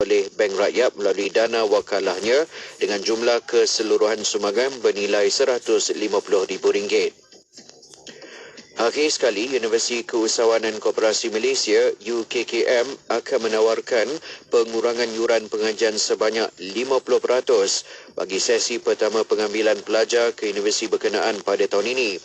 oleh Bank Rakyat melalui dana wakalahnya dengan jumlah keseluruhan sumbangan bernilai RM150,000. Akhir sekali, Universiti Keusahawanan Koperasi Malaysia UKKM akan menawarkan pengurangan yuran pengajian sebanyak 50% bagi sesi pertama pengambilan pelajar ke universiti berkenaan pada tahun ini.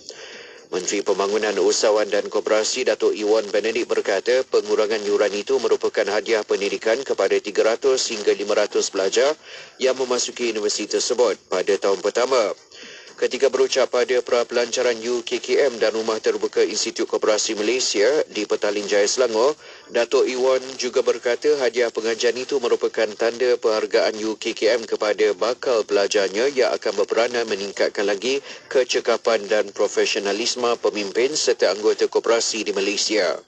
Menteri Pembangunan Usahawan dan Koperasi Datuk Iwan Benedict berkata pengurangan yuran itu merupakan hadiah pendidikan kepada 300 hingga 500 pelajar yang memasuki universiti tersebut pada tahun pertama. Ketika berucap pada pra-pelancaran UKKM dan Rumah Terbuka Institut Koperasi Malaysia di Petaling Jaya, Selangor, Datuk Iwan juga berkata hadiah pengajian itu merupakan tanda penghargaan UKKM kepada bakal pelajarnya yang akan berperanan meningkatkan lagi kecekapan dan profesionalisme pemimpin serta anggota koperasi di Malaysia.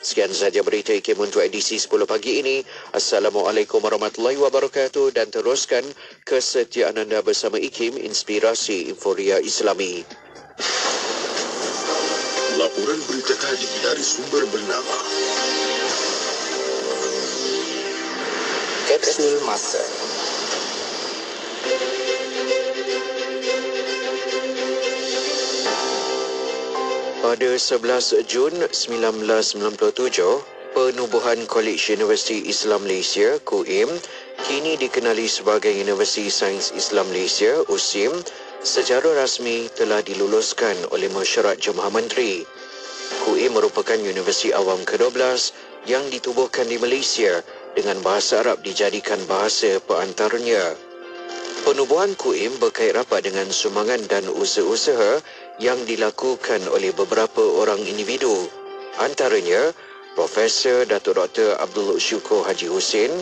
Sekian sahaja berita IKIM untuk edisi 10 pagi ini. Assalamualaikum warahmatullahi wabarakatuh dan teruskan kesetiaan anda bersama IKIM, Inspirasi Inforia Islami. Laporan berita tadi dari sumber bernama Kapsul Masa. Pada 11 Jun 1997, Penubuhan Kolej Universiti Islam Malaysia, KUIM, kini dikenali sebagai Universiti Sains Islam Malaysia, USIM, secara rasmi telah diluluskan oleh Mesyuarat Jemaah Menteri. KUIM merupakan universiti awam ke-12 yang ditubuhkan di Malaysia dengan bahasa Arab dijadikan bahasa perantaranya. Penubuhan KUIM berkait rapat dengan sumbangan dan usaha-usaha yang dilakukan oleh beberapa orang individu. Antaranya, Profesor Datuk Dr. Abdul Syukur Haji Hussein,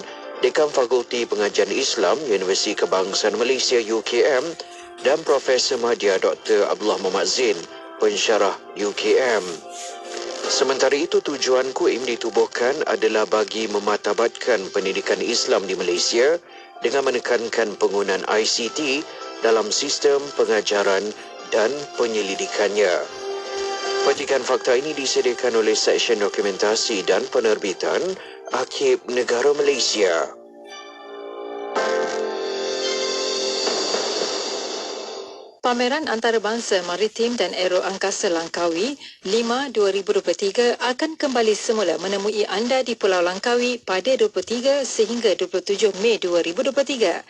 Dekan Fakulti Pengajian Islam Universiti Kebangsaan Malaysia UKM dan Profesor Madya Dr. Abdullah Muhammad Zain, pensyarah UKM. Sementara itu, tujuan KUIM ditubuhkan adalah bagi memartabatkan pendidikan Islam di Malaysia dengan menekankan penggunaan ICT dalam sistem pengajaran dan penyelidikannya. Petikan fakta ini disediakan oleh Seksyen Dokumentasi dan Penerbitan Arkib Negara Malaysia. Pameran Antarabangsa Maritim dan Aero Angkasa Langkawi 5-2023 akan kembali semula menemui anda di Pulau Langkawi pada 23 sehingga 27 Mei 2023.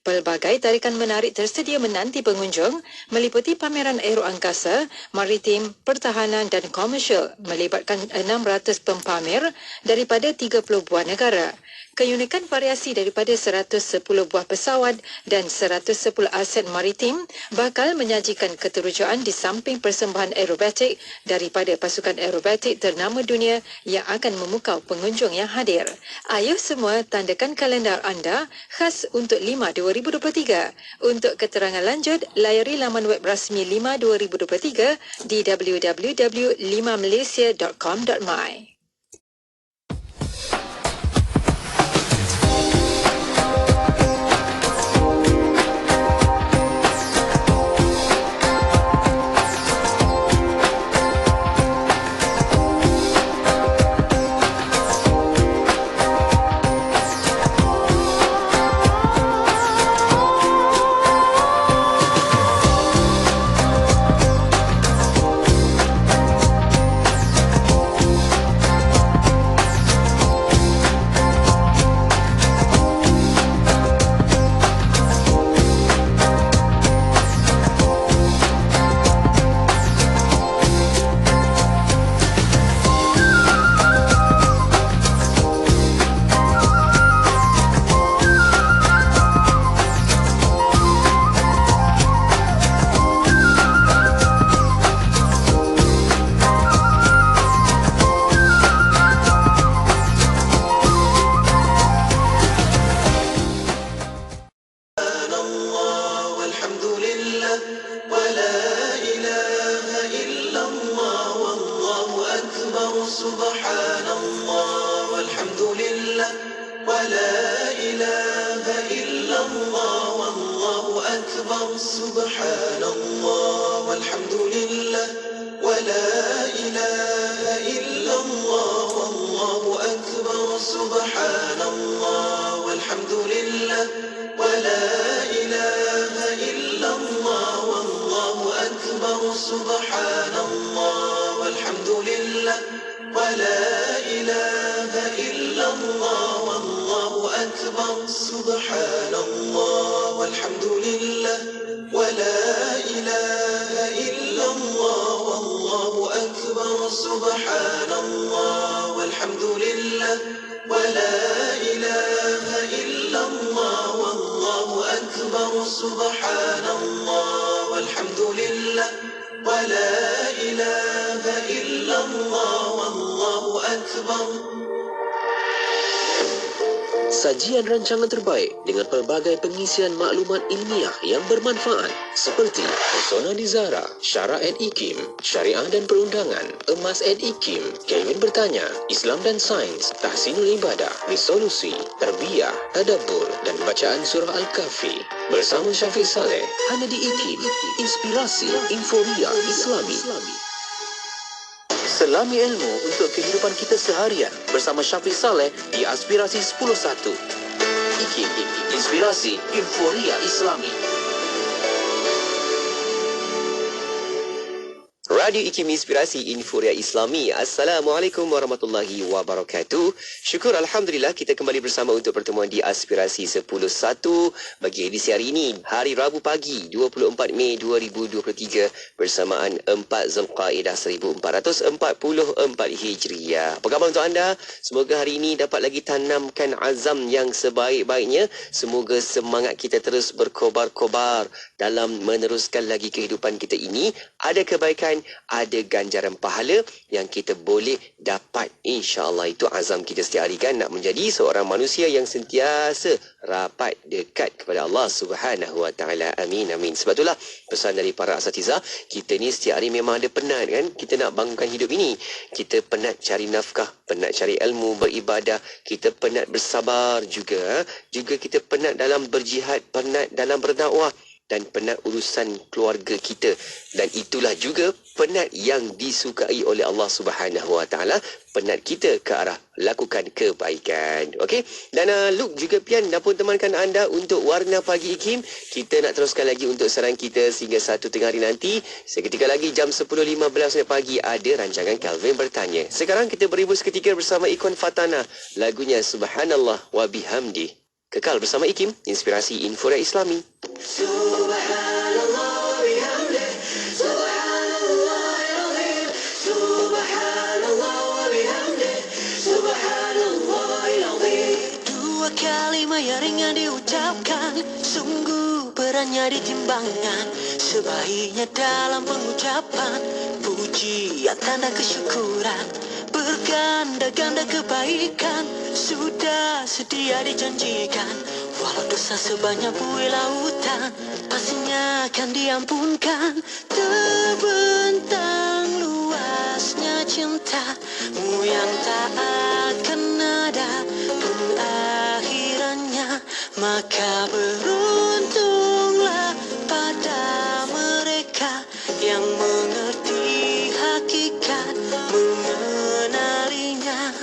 Pelbagai tarikan menarik tersedia menanti pengunjung meliputi pameran aero angkasa, maritim, pertahanan dan komersial melibatkan 600 pempamer daripada 30 buah negara. Keunikan variasi daripada 110 buah pesawat dan 110 aset maritim bakal menyajikan keterujaan di samping persembahan aerobatik daripada pasukan aerobatik ternama dunia yang akan memukau pengunjung yang hadir. Ayuh semua tandakan kalendar anda khas untuk 5-2023. Untuk keterangan lanjut, layari laman web rasmi 5-2023 di www.5malaysia.com.my. Subhanallah walhamdulillah wa la ilaha illallah wallahu akbar. Subhanallah walhamdulillah wa la ilaha illallah wallahu akbar. Subhanallah لله ولا إله إلا الله والله أكبر سبحان الله والحمد لله ولا إله إلا الله والله أكبر سبحان الله والحمد لله ولا إله إلا الله والله أكبر سبحان الله والحمد لله ولا إله إلا الله والله أكبر سبحان الله والحمد لله ولا إله إلا الله والله أكبر. Sajian rancangan terbaik dengan pelbagai pengisian maklumat ilmiah yang bermanfaat seperti Persona di Zara, Syara & Ikim, Syariah dan Perundangan, Emas & Ikim, Kevin Bertanya, Islam dan Sains, Tahsinul Ibadah, Resolusi, Tarbiyah, Tadabbur dan Bacaan Surah Al-Kahfi. Bersama Syafiq Saleh, hanya di Ikim, Inspirasi Inforia Islami. Selami ilmu untuk kehidupan kita seharian bersama Syafiq Saleh di Aspirasi 10.1. IKIM, Inspirasi Inforia Islami. Radio IKIM Inspirasi Inforia Islami. Assalamualaikum warahmatullahi wabarakatuh. Syukur Alhamdulillah kita kembali bersama untuk pertemuan di Aspirasi 10.1 bagi edisi hari ini, hari Rabu pagi 24 Mei 2023 bersamaan 4 Zulqaidah 1444 Hijriah. Apa khabar untuk anda? Semoga hari ini dapat lagi tanamkan azam yang sebaik-baiknya. Semoga semangat kita terus berkobar-kobar dalam meneruskan lagi kehidupan kita ini. Ada kebaikan, ada ganjaran pahala yang kita boleh dapat. InsyaAllah itu azam kita setiap hari kan, nak menjadi seorang manusia yang sentiasa rapat dekat kepada Allah Subhanahu Wa Taala. Amin, amin. Sebab itulah pesan dari para asatizah, kita ni setiap hari memang ada penat kan. Kita nak bangunkan hidup ini. Kita penat cari nafkah, penat cari ilmu, beribadah. Kita penat bersabar juga. Juga kita penat dalam berjihad, penat dalam berdakwah dan penat urusan keluarga kita. Dan itulah juga penat yang disukai oleh Allah Subhanahu Wa Taala, penat kita ke arah lakukan kebaikan. Okey, dan Luke juga Pian dah pun temankan anda untuk Warna Pagi IKIM. Kita nak teruskan lagi untuk sarang kita sehingga 1 tengah hari nanti. Seketika lagi jam 10.15 pagi ada rancangan Calvin Bertanya. Sekarang kita beribu seketika bersama Ikon Fatana, lagunya Subhanallah wa bihamdi. Kekal bersama IKIM, Inspirasi Inforia Islami. Subhanallah wa bihamdih, subhanallahil azim, subhanallah wa bihamdih, subhanallahil azim. Dua kalimat yang ringan diucapkan, sungguh beratnya ditimbangan. Sebaiknya dalam pengucapan, pujian tanda kesyukuran, berganda-ganda kebaikan sudah sedia dijanjikan. Walau dosa sebanyak buih lautan, pastinya akan diampunkan. Terbentang luasnya cintamu yang tak akan ada pengakhirannya. Maka beruntunglah pada mereka yang mengerti hakikat, mengenalinya.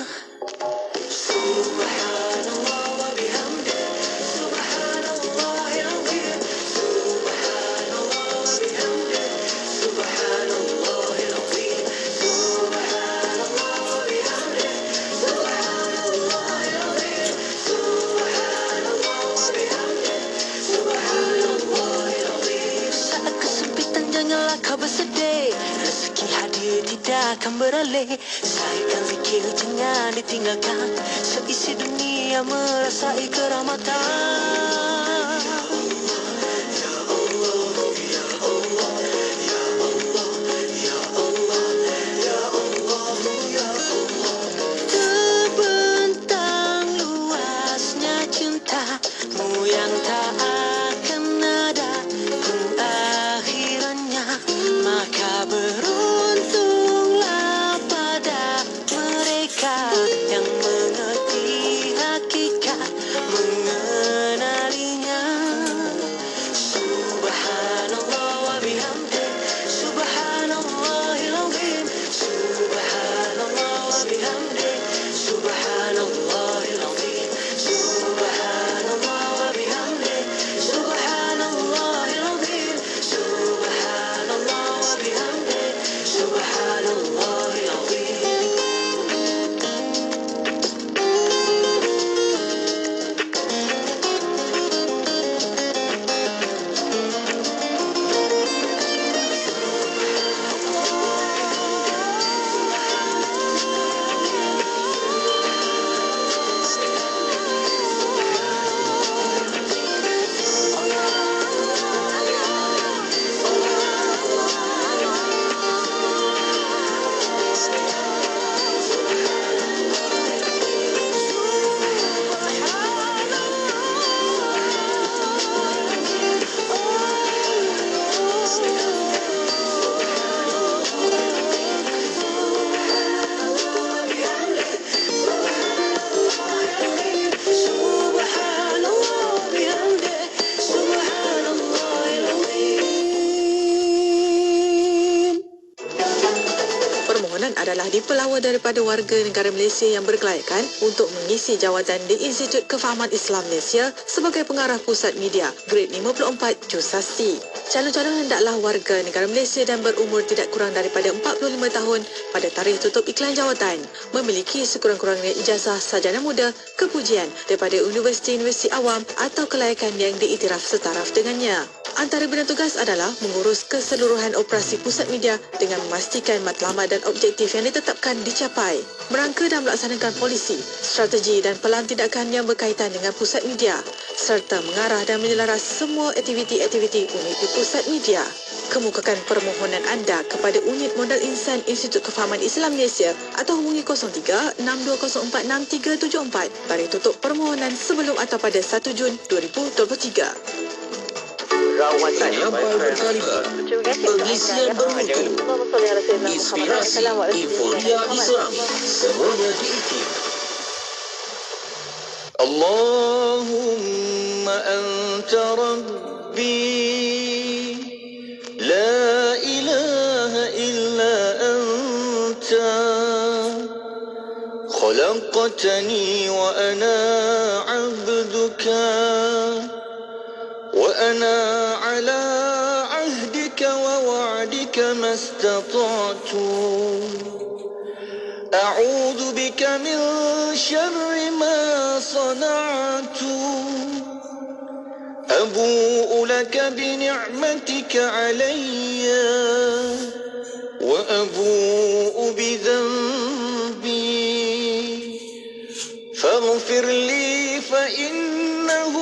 Subhanallah wa bihamdih, subhanallahil azim, subhanallah wa bihamdih, subhanallahil azim, subhanallah wa bihamdih, subhanallahil azim, subhanallah wa bihamdih, subhanallahil azim. Saat kesempitan janganlah kau bersedih, rezeki hadir tidak akan beralih. Saikan zikir jangan ditinggalkan, seisi dunia merasai kerahmatan. Terbentang luasnya cintamu yang tak akan ada pengakhirannya. Maka beruntunglah pada mereka yang mengerti hakikat, mengenalinya. Subhanallah wa bihamdih, subhanallahil azim, subhanallah wa bihamdih, subhanallahil azim, subhanallah wa bihamdih. adalah dipelawa daripada warga negara Malaysia yang berkelayakan untuk mengisi jawatan di Institut Kefahaman Islam Malaysia sebagai pengarah pusat media grade 54 Jusasi. Calon-calon hendaklah warga negara Malaysia dan berumur tidak kurang daripada 45 tahun pada tarikh tutup iklan jawatan, memiliki sekurang-kurangnya ijazah sarjana muda, kepujian daripada universiti-universiti awam atau kelayakan yang diiktiraf setaraf dengannya. Antara bidang tugas adalah mengurus keseluruhan operasi pusat media dengan memastikan matlamat dan objektif yang ditetapkan dicapai, merangka dan melaksanakan polisi, strategi dan pelan tindakan yang berkaitan dengan pusat media, serta mengarah dan menyelaras semua aktiviti-aktiviti unit di pusat media. Kemukakan permohonan anda kepada Unit Modal Insan Institut Kefahaman Islam Malaysia atau hubungi 03-6204-6374. Tarikh tutup permohonan sebelum atau pada 1 Jun 2023. Penyampai berkaliber, pengisian bermutu, inspirasi, euforia Islam, semuanya di IKIM. Allahumma anta rabbi la ilaha illa anta khalaqtani wa ana abduka وأنا على عهدك ووعدك ما استطعت أعوذ بك من شر ما صنعت أبوء لك بنعمتك علي وأبوء بذنبي فاغفر لي فإنه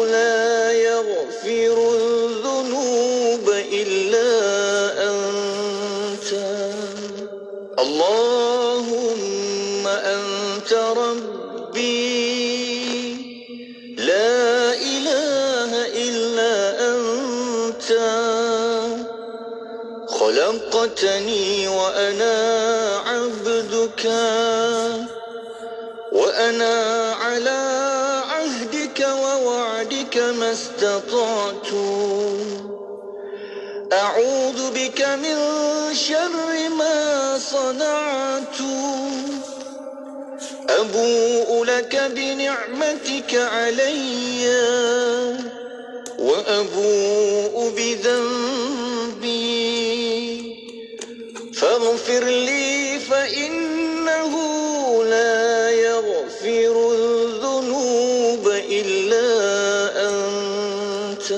لا يغفر الذنوب إلا أنت اللهم أنت ربي لا إله إلا أنت خلقتني وأنا عبدك وأنا على عهدك ووعدك ما استطعت أعوذ بك من شر ما صنعت أبوء لك بنعمتك علي وأبوء بذنبي فاغفر لي فإنه لا يغفر الذنوب إلا أنت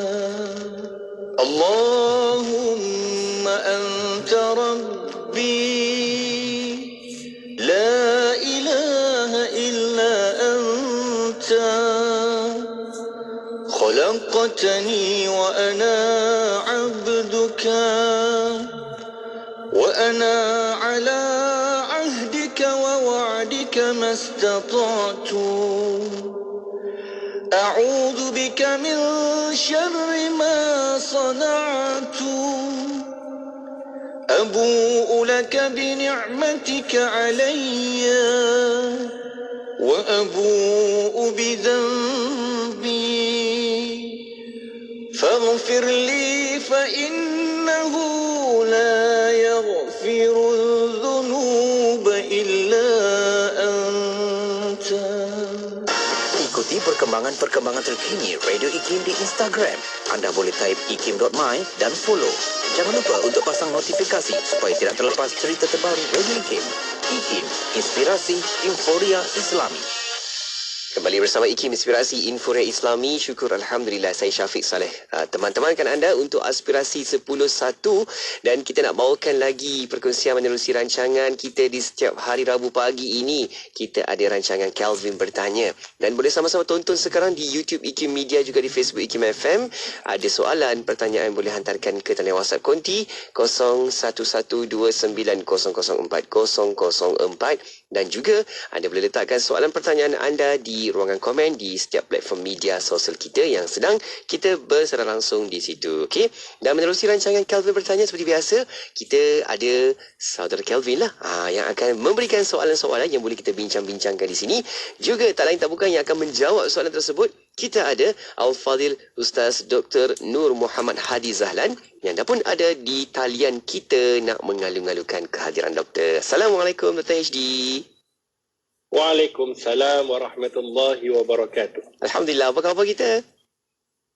اللهم أنت ربي لا إله إلا أنت خلقتني وأنا عبدك وأنا على عهدك ووعدك ما استطعت أعوذ بك من شر ما صنعت أبوء لك بنعمتك علي وأبوء بذنبي فاغفر لي فإنه لا يغفر الذنوب إلا أنت. Ikuti perkembangan-perkembangan terkini Radio IKIM di Instagram. Anda boleh type ikim.my dan follow. Jangan lupa untuk pasang notifikasi supaya tidak terlepas cerita terbaru Radio IKIM. IKIM, inspirasi, euforia Islami. Kembali bersama IKIM Inspirasi Inforia Islami. Syukur Alhamdulillah, saya Syafiq Saleh. Teman-temankan anda untuk Aspirasi 10.1 dan kita nak bawakan lagi perkongsian menerusi rancangan kita di setiap hari Rabu pagi ini. Kita ada rancangan Kelvin Bertanya dan boleh sama-sama tonton sekarang di YouTube IKIM Media, juga di Facebook IKIM FM. Ada soalan, pertanyaan boleh hantarkan ke talian WhatsApp konti 0112900404 dan juga anda boleh letakkan soalan pertanyaan anda di ruangan komen di setiap platform media sosial kita yang sedang kita bersara langsung di situ. Okey. Dan menerusi rancangan Kelvin Bertanya seperti biasa, kita ada saudara Kelvin lah yang akan memberikan soalan-soalan yang boleh kita bincang-bincangkan di sini. Juga tak lain tak bukan yang akan menjawab soalan tersebut kita ada Al-Fadhil Ustaz Dr. Nur Muhammad Hadi Zahlan yang dah pun ada di talian kita nak mengalu-alukan kehadiran doktor. Assalamualaikum Dr. HD. Waalaikumsalam warahmatullahi wabarakatuh. Alhamdulillah, apa khabar kita?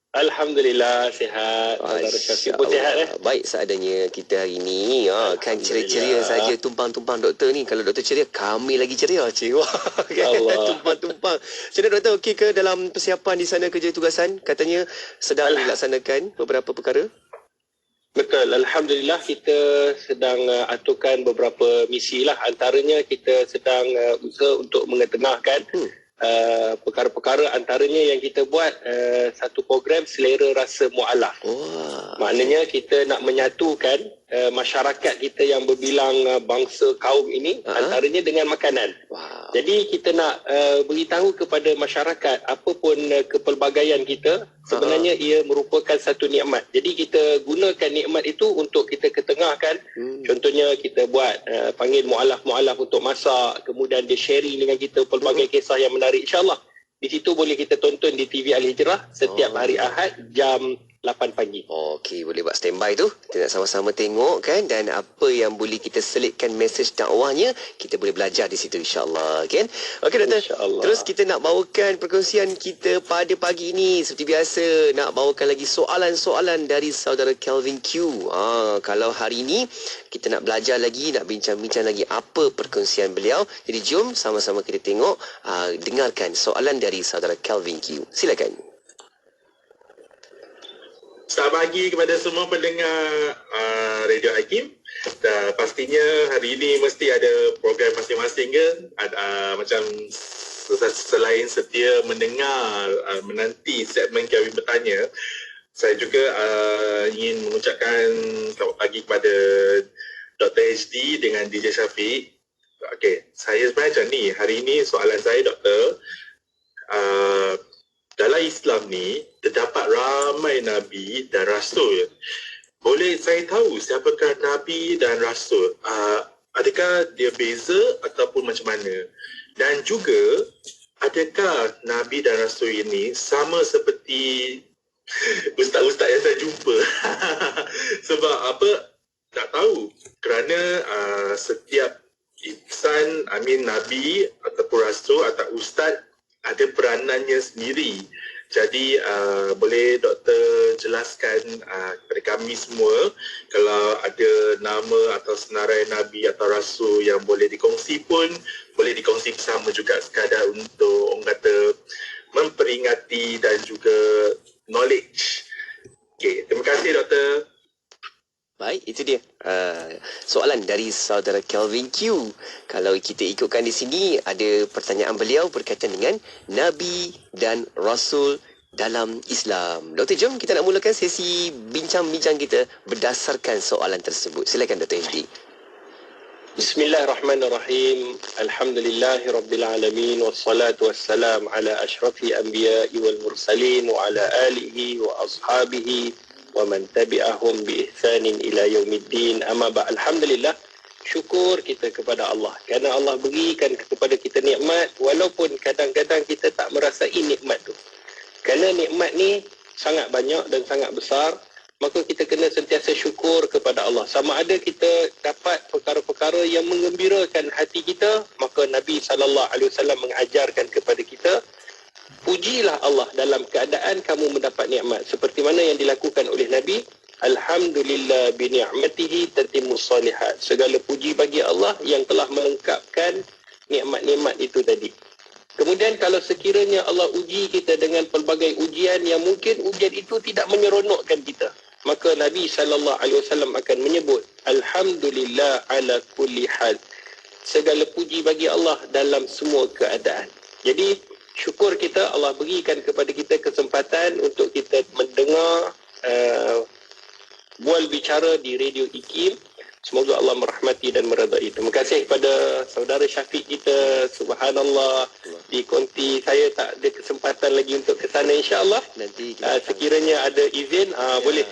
Alhamdulillah sihat. Saudara Syafiq pun sihat Baik seadanya kita hari ni. Kan ceria-ceria saja, tumpang-tumpang doktor ni. Kalau doktor ceria, kami lagi ceria. Wah, kan? Tumpang-tumpang. Macam mana doktor, okey ke dalam persiapan di sana kerja tugasan? Katanya sedang dilaksanakan beberapa perkara. Betul. Alhamdulillah kita sedang aturkan beberapa misi lah. Antaranya kita sedang usaha untuk mengetengahkan perkara-perkara, antaranya yang kita buat satu program selera rasa mu'alaf. Maknanya kita nak menyatukan masyarakat kita yang berbilang bangsa kaum ini antaranya dengan makanan. Jadi kita nak beritahu kepada masyarakat apa pun kepelbagaian kita sebenarnya ia merupakan satu nikmat. Jadi kita gunakan nikmat itu untuk kita ketengahkan. Contohnya kita buat panggil mu'alaf-mu'alaf untuk masak, kemudian dia sharing dengan kita pelbagai kisah yang menarik. InsyaAllah di situ boleh kita tonton di TV Al-Hijrah setiap hari Ahad jam 8 pagi. Okey, boleh buat standby tu. Kita nak sama-sama tengok kan, dan apa yang boleh kita selitkan mesej dakwahnya, kita boleh belajar di situ insya-Allah kan. Okey doktor. Terus kita nak bawakan perkongsian kita pada pagi ini seperti biasa, nak bawakan lagi soalan-soalan dari saudara Kelvin Q. Kalau hari ini kita nak belajar lagi, nak bincang-bincang lagi apa perkongsian beliau. Jadi jom sama-sama kita tengok, dengarkan soalan dari saudara Kelvin Q. Silakan. Selamat pagi kepada semua pendengar Radio Hakim. Pastinya hari ini mesti ada program masing-masing ke? Macam selain setia mendengar, menanti segmen Kevin bertanya, saya juga ingin mengucapkan selamat pagi kepada Dr. HD dengan DJ Syafiq. Okey, saya sebenarnya macam ni. Hari ini soalan saya, Doktor, dalam Islam ni terdapat ramai Nabi dan Rasul. Boleh saya tahu siapakah Nabi dan Rasul? Adakah dia beza ataupun macam mana? Dan juga, adakah Nabi dan Rasul ini sama seperti ustaz-ustaz yang saya jumpa? Sebab apa? Tak tahu. Kerana setiap insan, Nabi ataupun Rasul atau ustaz ada peranannya sendiri. Jadi boleh doktor jelaskan kepada kami semua kalau ada nama atau senarai Nabi atau Rasul yang boleh dikongsi pun boleh dikongsi bersama juga, sekadar untuk orang kata memperingati dan juga knowledge. Okey, terima kasih doktor. Baik, itu dia soalan dari saudara Kelvin Q. Kalau kita ikutkan di sini, ada pertanyaan beliau berkaitan dengan Nabi dan Rasul dalam Islam. Doktor, jom kita nak mulakan sesi bincang-bincang kita berdasarkan soalan tersebut. Silakan Dr. HD. Bismillahirrahmanirrahim. Alhamdulillahirrabbilalamin. Wassalatu wassalam ala ashrafi anbiya'i wal mursalin wa ala alihi wa ashabihi wa man tabi'ahum bi ihsanin ila yaumiddin. Amma ba, alhamdulillah, syukur kita kepada Allah kerana Allah berikan kepada kita nikmat walaupun kadang-kadang kita tak merasai nikmat tu. Kerana nikmat ni sangat banyak dan sangat besar, maka kita kena sentiasa syukur kepada Allah. Sama ada kita dapat perkara-perkara yang menggembirakan hati kita, maka Nabi SAW mengajarkan kepada kita, pujilah Allah dalam keadaan kamu mendapat nikmat. Seperti mana yang dilakukan oleh Nabi, Alhamdulillah bi ni'matihi tatimmus salihat. Segala puji bagi Allah yang telah melengkapkan nikmat-nikmat itu tadi. Kemudian kalau sekiranya Allah uji kita dengan pelbagai ujian yang mungkin ujian itu tidak menyeronokkan kita, maka Nabi SAW akan menyebut Alhamdulillah ala kulli hal. Segala puji bagi Allah dalam semua keadaan. Jadi syukur kita Allah berikan kepada kita kesempatan untuk kita mendengar bual bicara di Radio IKIM. Semoga Allah merahmati dan meredai. Terima kasih kepada saudara Syafiq kita. Subhanallah, di konti saya tak ada kesempatan lagi untuk ke sana, insya-Allah. Nanti sekiranya ada izin boleh.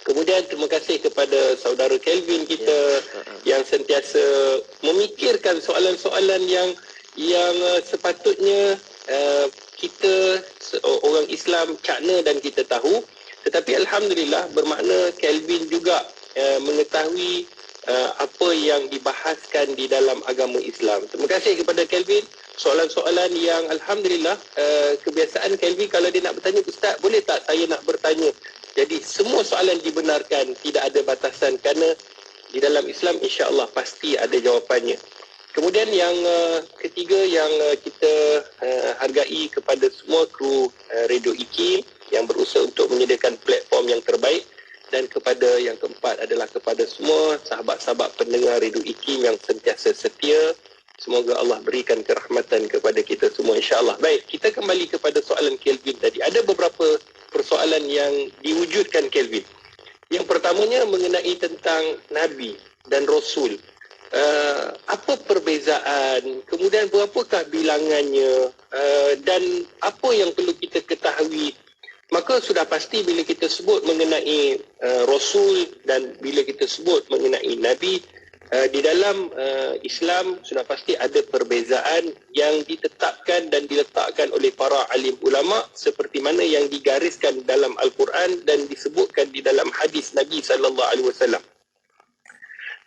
Kemudian terima kasih kepada saudara Kelvin kita yang sentiasa memikirkan soalan-soalan yang sepatutnya kita orang Islam cakna dan kita tahu, tetapi alhamdulillah bermakna Kelvin juga mengetahui apa yang dibahaskan di dalam agama Islam. Terima kasih kepada Kelvin. Soalan-soalan yang alhamdulillah kebiasaan Kelvin kalau dia nak bertanya, Ustaz boleh tak saya nak bertanya? Jadi semua soalan dibenarkan, tidak ada batasan, kerana di dalam Islam insya-Allah pasti ada jawapannya. Kemudian yang ketiga yang kita hargai kepada semua kru Radio IKIM yang berusaha untuk menyediakan platform yang terbaik, dan kepada yang keempat adalah kepada semua sahabat-sahabat pendengar Radio IKIM yang sentiasa setia. Semoga Allah berikan kerahmatan kepada kita semua insya-Allah. Baik, kita kembali kepada soalan Kelvin tadi. Ada beberapa persoalan yang diwujudkan Kelvin. Yang pertamanya mengenai tentang Nabi dan Rasul. Apa perbezaan, kemudian berapakah bilangannya, dan apa yang perlu kita ketahui. Maka sudah pasti bila kita sebut mengenai Rasul dan bila kita sebut mengenai Nabi, di dalam Islam sudah pasti ada perbezaan yang ditetapkan dan diletakkan oleh para alim ulama, seperti mana yang digariskan dalam Al-Quran dan disebutkan di dalam hadis Nabi SAW.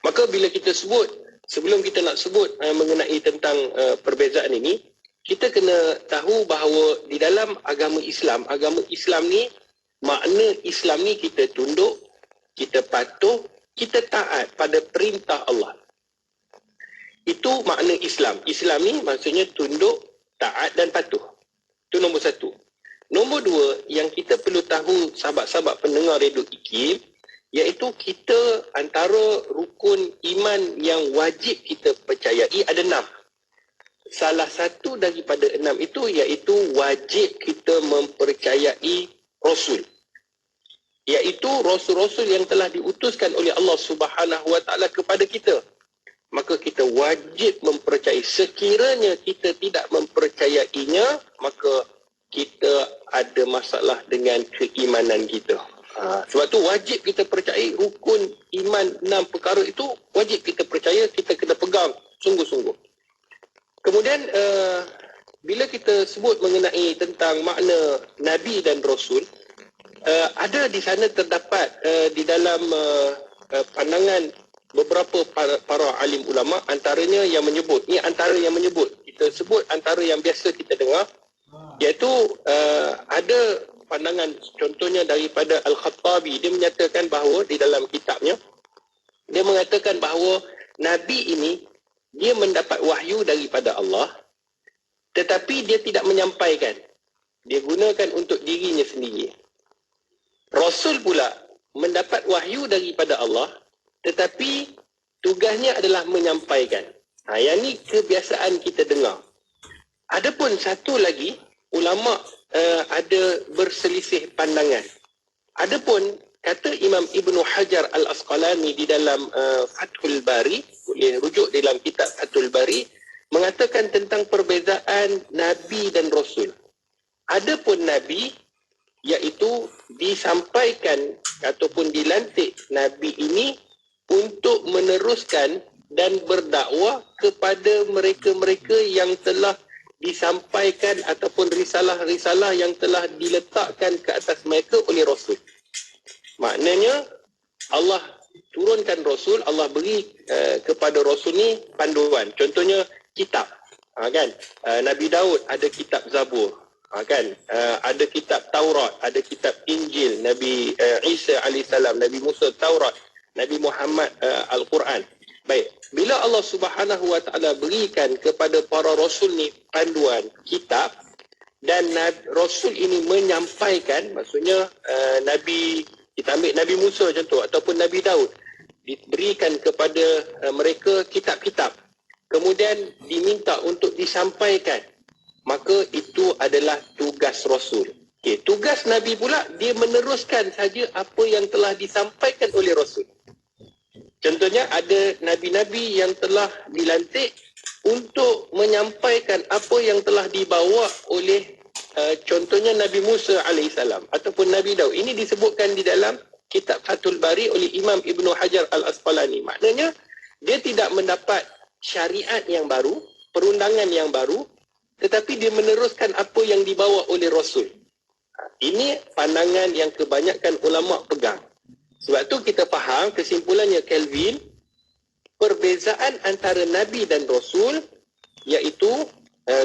Maka bila kita sebut, sebelum kita nak sebut mengenai tentang perbezaan ini, kita kena tahu bahawa di dalam agama Islam ni, makna Islam ni kita tunduk, kita patuh, kita taat pada perintah Allah. Itu makna Islam. Islam ni maksudnya tunduk, taat dan patuh. Itu nombor satu. Nombor dua, yang kita perlu tahu sahabat-sahabat pendengar Radio IKIM, iaitu kita antara rukun iman yang wajib kita percayai ada 6. Salah satu daripada 6 itu iaitu wajib kita mempercayai Rasul. Iaitu Rasul-Rasul yang telah diutuskan oleh Allah Subhanahu Wa Taala kepada kita. Maka kita wajib mempercayai. Sekiranya kita tidak mempercayainya, maka kita ada masalah dengan keimanan kita. Sebab tu wajib kita percayai rukun iman 6 perkara itu, wajib kita percaya, kita kena pegang sungguh-sungguh. Kemudian bila kita sebut mengenai tentang makna Nabi dan Rasul, ada di sana terdapat di dalam pandangan beberapa para alim ulama, antaranya yang menyebut, ni antara yang menyebut, kita sebut antara yang biasa kita dengar, iaitu ada pandangan, contohnya daripada Al-Khattabi. Dia menyatakan bahawa di dalam kitabnya, dia mengatakan bahawa Nabi ini dia mendapat wahyu daripada Allah, tetapi dia tidak menyampaikan. Dia gunakan untuk dirinya sendiri. Rasul pula mendapat wahyu daripada Allah, tetapi tugasnya adalah menyampaikan. Yang ni kebiasaan kita dengar. Adapun satu lagi, ulama ada berselisih pandangan. Adapun kata Imam Ibnu Hajar Al-Asqalani di dalam Fathul Bari, boleh rujuk dalam kitab Fathul Bari, mengatakan tentang perbezaan Nabi dan Rasul. Adapun Nabi, iaitu disampaikan ataupun dilantik Nabi ini untuk meneruskan dan berdakwah kepada mereka-mereka yang telah disampaikan ataupun risalah-risalah yang telah diletakkan ke atas mereka oleh Rasul. Maknanya Allah turunkan Rasul, Allah beri kepada Rasul ni panduan. Contohnya kitab, kan? Nabi Daud ada kitab Zabur, kan? Ada kitab Taurat, ada kitab Injil. Nabi Isa alaihissalam, Nabi Musa Taurat, Nabi Muhammad Al-Quran. Baik, bila Allah Subhanahu Wa Taala berikan kepada para rasul ni panduan kitab, dan Rasul ini menyampaikan, maksudnya Nabi, kita ambil Nabi Musa contoh, ataupun Nabi Daud, diberikan kepada mereka kitab-kitab, kemudian diminta untuk disampaikan, maka itu adalah tugas Rasul. Tugas Nabi pula, dia meneruskan saja apa yang telah disampaikan oleh Rasul. Contohnya ada Nabi-Nabi yang telah dilantik untuk menyampaikan apa yang telah dibawa oleh contohnya Nabi Musa alaihissalam ataupun Nabi Daud. Ini disebutkan di dalam kitab Fathul Bari oleh Imam Ibnu Hajar Al-Asqalani. Maknanya dia tidak mendapat syariat yang baru, perundangan yang baru, tetapi dia meneruskan apa yang dibawa oleh Rasul. Ini pandangan yang kebanyakan ulama pegang. Sebab tu kita faham kesimpulannya Kelvin, perbezaan antara Nabi dan Rasul iaitu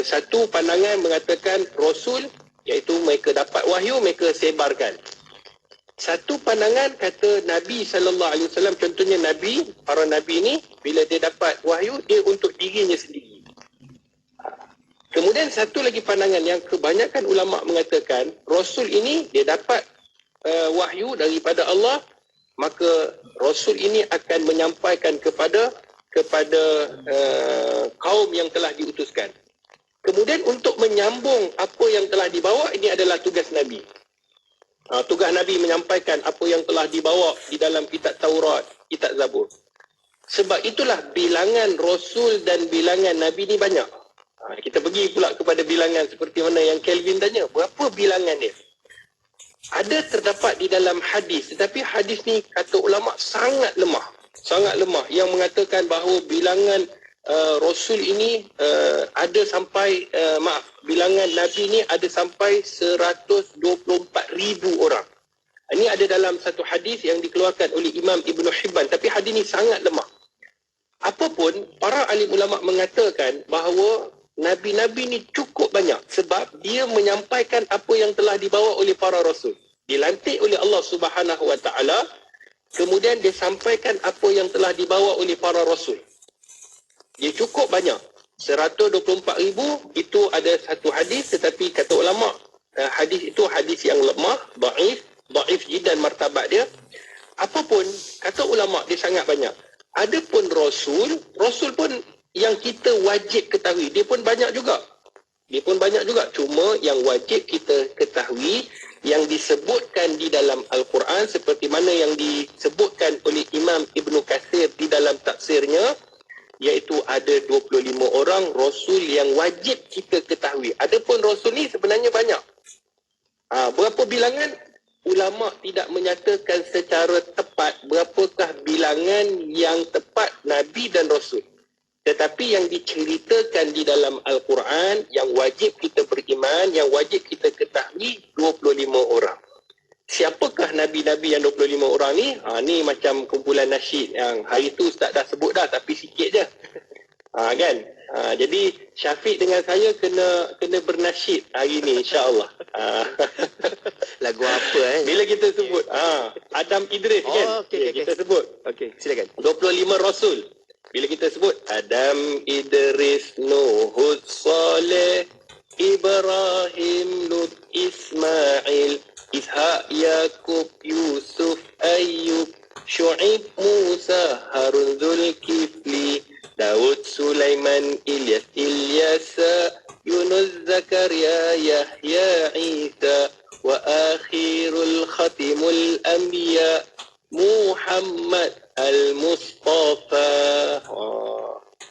satu pandangan mengatakan Rasul iaitu mereka dapat wahyu, mereka sebarkan. Satu pandangan kata Nabi SAW, contohnya Nabi, para Nabi ni bila dia dapat wahyu, dia untuk dirinya sendiri. Kemudian satu lagi pandangan yang kebanyakan ulama mengatakan Rasul ini dia dapat wahyu daripada Allah, maka Rasul ini akan menyampaikan kepada kaum yang telah diutuskan. Kemudian untuk menyambung apa yang telah dibawa, ini adalah tugas Nabi. Tugas Nabi menyampaikan apa yang telah dibawa di dalam kitab Taurat, kitab Zabur. Sebab itulah bilangan Rasul dan bilangan Nabi ni banyak. Kita pergi pula kepada bilangan seperti mana yang Kelvin tanya. Berapa bilangan dia? Ada terdapat di dalam hadis, tetapi hadis ni kata ulama sangat lemah. Sangat lemah yang mengatakan bahawa bilangan Rasul ini ada sampai bilangan Nabi ni ada sampai 124,000 orang. Ini ada dalam satu hadis yang dikeluarkan oleh Imam Ibn Hibban, tapi hadis ini sangat lemah. Apapun, para alim ulama mengatakan bahawa Nabi-Nabi ni cukup banyak sebab dia menyampaikan apa yang telah dibawa oleh para Rasul. Dilantik oleh Allah Subhanahu Wa Taala, kemudian dia sampaikan apa yang telah dibawa oleh para Rasul. Dia cukup banyak. 124,000 itu ada satu hadis, tetapi kata ulama hadis itu hadis yang lemah, dhaif jiddan martabat dia. Apapun kata ulama dia sangat banyak. Adapun Rasul pun yang kita wajib ketahui, dia pun banyak juga. Cuma yang wajib kita ketahui yang disebutkan di dalam Al-Quran seperti mana yang disebutkan oleh Imam Ibn Katsir di dalam tafsirnya, iaitu ada 25 orang Rasul yang wajib kita ketahui. Adapun Rasul ni sebenarnya banyak. Berapa bilangan? Ulama tidak menyatakan secara tepat berapakah bilangan yang tepat Nabi dan Rasul. Tetapi yang diceritakan di dalam Al-Quran, yang wajib kita beriman, yang wajib kita ketahui 25 orang. Siapakah Nabi-Nabi yang 25 orang ni? Ni macam kumpulan nasyid yang hari tu Ustaz dah sebut dah, tapi sikit je. Kan? Jadi Syafiq dengan saya kena bernasyid hari ni, insya-Allah. Lagu apa Bila kita sebut Adam Idris kan? Okay. Kita sebut. Okey, silakan. 25 Rasul. Bila kita sebut Adam, Idris, Nuh, Hud, Saleh, Ibrahim, Lut, Ismail, Ishaq, Yakub, Yusuf, Ayyub, Syu'ib, Musa, Harun, Zulkifli, Daud, Sulaiman, Ilyas, Ilyasa, Yunus, Zakaria, Yahya, Isa, wa akhirul khatimul anbiya, Muhammad Al-Mustafa.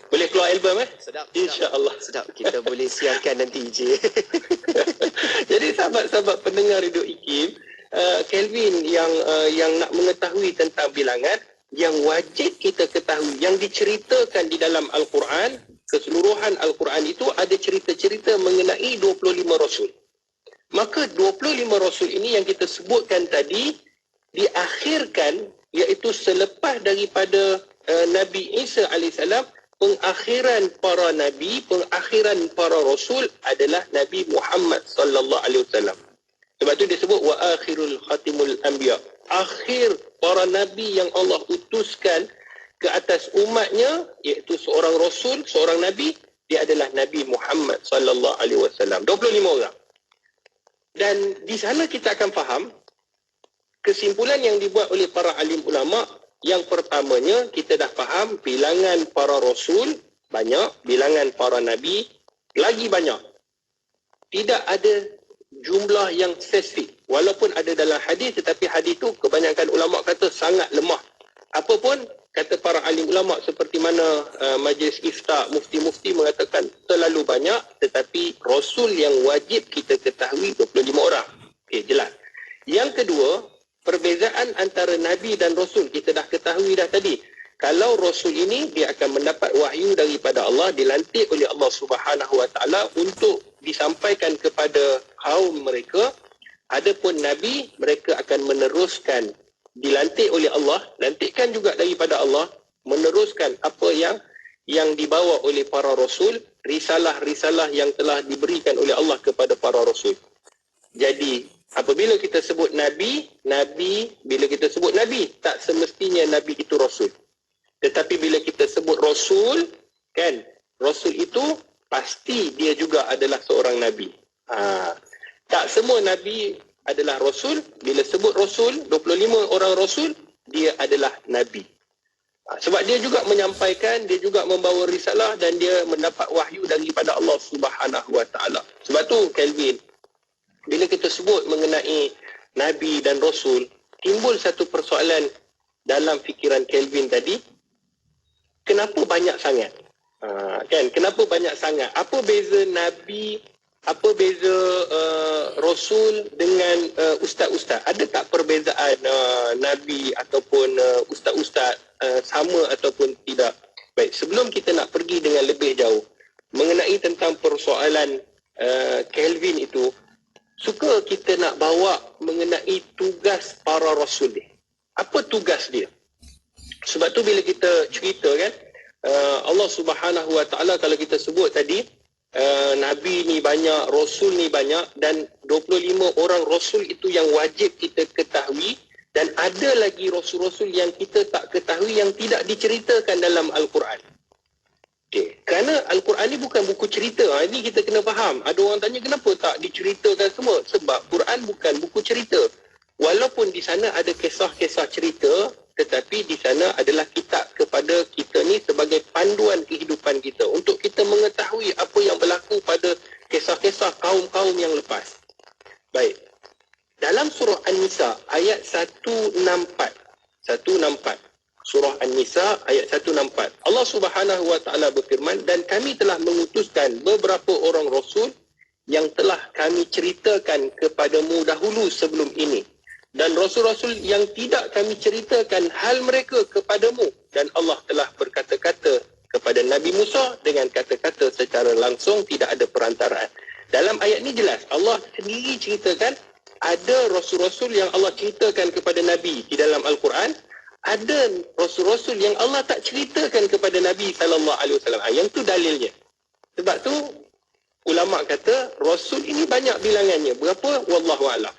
Boleh keluar album Sedap. InsyaAllah. Sedap. Kita boleh siarkan nanti je. Jadi sahabat-sahabat pendengar Radio IKIM, Kelvin yang nak mengetahui tentang bilangan, yang wajib kita ketahui, yang diceritakan di dalam Al-Quran, keseluruhan Al-Quran itu ada cerita-cerita mengenai 25 Rasul. Maka 25 Rasul ini yang kita sebutkan tadi, diakhirkan iaitu selepas daripada Nabi Isa AS, pengakhiran para Nabi, pengakhiran para Rasul adalah Nabi Muhammad sallallahu alaihi wasallam. Sebab tu dia sebut wa akhirul khatimul anbiya. Akhir para Nabi yang Allah utuskan ke atas umatnya, iaitu seorang Rasul, seorang Nabi, dia adalah Nabi Muhammad sallallahu alaihi wasallam. 25 orang. Dan di sana kita akan faham kesimpulan yang dibuat oleh para alim ulama. Yang pertamanya, kita dah faham bilangan para Rasul banyak, bilangan para Nabi lagi banyak. Tidak ada jumlah yang spesifik. Walaupun ada dalam hadis, tetapi hadis itu kebanyakan ulama kata sangat lemah. Apapun, kata para alim ulama seperti mana Majlis Ifta, mufti-mufti mengatakan terlalu banyak, tetapi Rasul yang wajib kita ketahui 25 orang. Jelas. Yang kedua, perbezaan antara Nabi dan Rasul kita dah ketahui dah tadi. Kalau kalau Rasul ini dia akan mendapat wahyu daripada Allah, dilantik oleh Allah Subhanahu Wa Taala untuk disampaikan kepada kaum mereka. Adapun Nabi, mereka akan meneruskan, dilantik oleh Allah, lantikkan juga daripada Allah, meneruskan apa yang dibawa oleh para Rasul, risalah-risalah yang telah diberikan oleh Allah kepada para Rasul. Jadi, apabila kita sebut Nabi, bila kita sebut Nabi, tak semestinya Nabi itu Rasul. Tetapi bila kita sebut Rasul, kan, Rasul itu pasti dia juga adalah seorang Nabi. Tak semua Nabi adalah Rasul. Bila sebut Rasul, 25 orang Rasul, dia adalah Nabi. Sebab dia juga menyampaikan, dia juga membawa risalah dan dia mendapat wahyu daripada Allah Subhanahu Wa Taala. Sebab tu Kelvin, bila kita sebut mengenai Nabi dan Rasul, timbul satu persoalan dalam fikiran Kelvin tadi, kenapa banyak sangat? Kan, kenapa banyak sangat? Apa beza Nabi, apa beza Rasul dengan ustaz-ustaz? Ada tak perbezaan Nabi ataupun ustaz-ustaz sama ataupun tidak? Baik, sebelum kita nak pergi dengan lebih jauh mengenai tentang persoalan Kelvin itu, suka kita nak bawa mengenai tugas para Rasul ni. Apa tugas dia? Sebab tu bila kita cerita kan, Allah Subhanahu Wa Taala, kalau kita sebut tadi, Nabi ni banyak, Rasul ni banyak, dan 25 orang Rasul itu yang wajib kita ketahui, dan ada lagi Rasul-Rasul yang kita tak ketahui yang tidak diceritakan dalam Al-Quran. Okay. Kerana Al-Quran ni bukan buku cerita. Ini kita kena faham. Ada orang tanya kenapa tak diceritakan semua? Sebab Quran bukan buku cerita. Walaupun di sana ada kisah-kisah cerita, tetapi di sana adalah kitab kepada kita ni sebagai panduan kehidupan kita, untuk kita mengetahui apa yang berlaku pada kisah-kisah kaum-kaum yang lepas. Baik. Dalam surah An-Nisa ayat 164. Surah An-Nisa ayat 164. Allah Subhanahu Wa Taala berfirman, dan kami telah mengutuskan beberapa orang Rasul yang telah kami ceritakan kepadamu dahulu sebelum ini, dan Rasul-Rasul yang tidak kami ceritakan hal mereka kepadamu, dan Allah telah berkata-kata kepada Nabi Musa dengan kata-kata secara langsung, tidak ada perantaraan. Dalam ayat ni jelas Allah sendiri ceritakan ada Rasul-Rasul yang Allah ceritakan kepada Nabi di dalam Al-Quran, ada Rasul-Rasul yang Allah tak ceritakan kepada Nabi SAW. Yang tu dalilnya. Sebab tu ulama kata Rasul ini banyak bilangannya. Berapa? Wallahu'alam.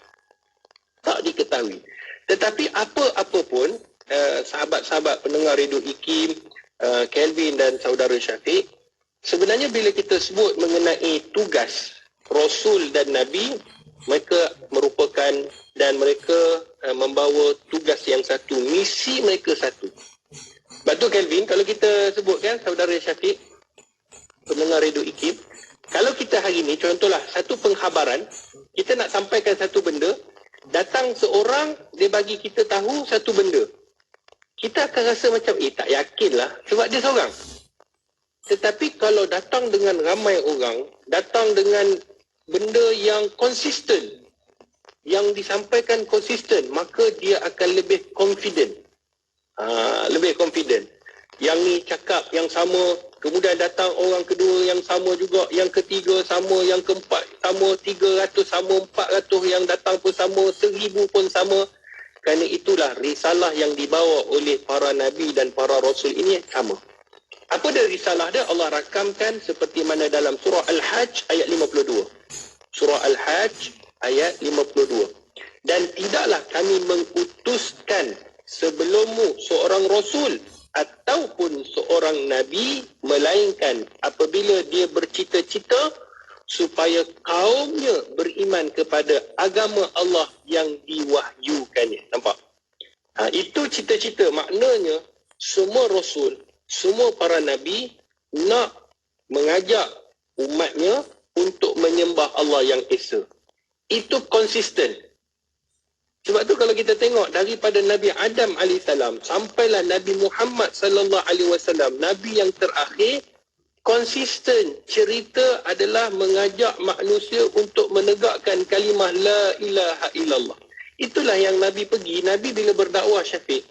Tak diketahui. Tetapi apa-apa pun, sahabat-sahabat pendengar Radio Ikim, Kelvin dan saudara Syafiq, sebenarnya bila kita sebut mengenai tugas Rasul dan Nabi, mereka merupakan dan mereka membawa tugas yang satu, misi mereka satu. Sebab tu Kelvin, kalau kita sebutkan saudara Syafiq, pendengar Radio Ikim, kalau kita hari ni, contohlah satu pengkhabaran, kita nak sampaikan satu benda, datang seorang, dia bagi kita tahu satu benda, kita akan rasa macam, tak yakinlah, sebab dia seorang. Tetapi kalau datang dengan ramai orang, datang dengan benda yang konsisten, yang disampaikan konsisten, maka dia akan lebih confident. Lebih confident. Yang ni cakap yang sama, kemudian datang orang kedua yang sama juga, yang ketiga sama, yang keempat sama, 300 sama, 400 yang datang pun sama, 1000 pun sama. Kerana itulah risalah yang dibawa oleh para Nabi dan para Rasul ini sama. Apa dia risalah dia? Allah rakamkan seperti mana dalam surah Al-Hajj ayat 52. Surah Al-Hajj ayat 52. Dan tidaklah kami mengutuskan sebelummu seorang Rasul ataupun seorang Nabi, melainkan apabila dia bercita-cita supaya kaumnya beriman kepada agama Allah yang diwahyukannya. Nampak? Itu cita-cita. Maknanya semua Rasul, semua para Nabi nak mengajak umatnya untuk menyembah Allah yang Esa. Itu konsisten. Sebab tu kalau kita tengok daripada Nabi Adam AS sampailah Nabi Muhammad SAW, Nabi yang terakhir, konsisten. Cerita adalah mengajak manusia untuk menegakkan kalimah La ilaha illallah. Itulah yang Nabi pergi. Nabi bila berdakwah, Syafiq,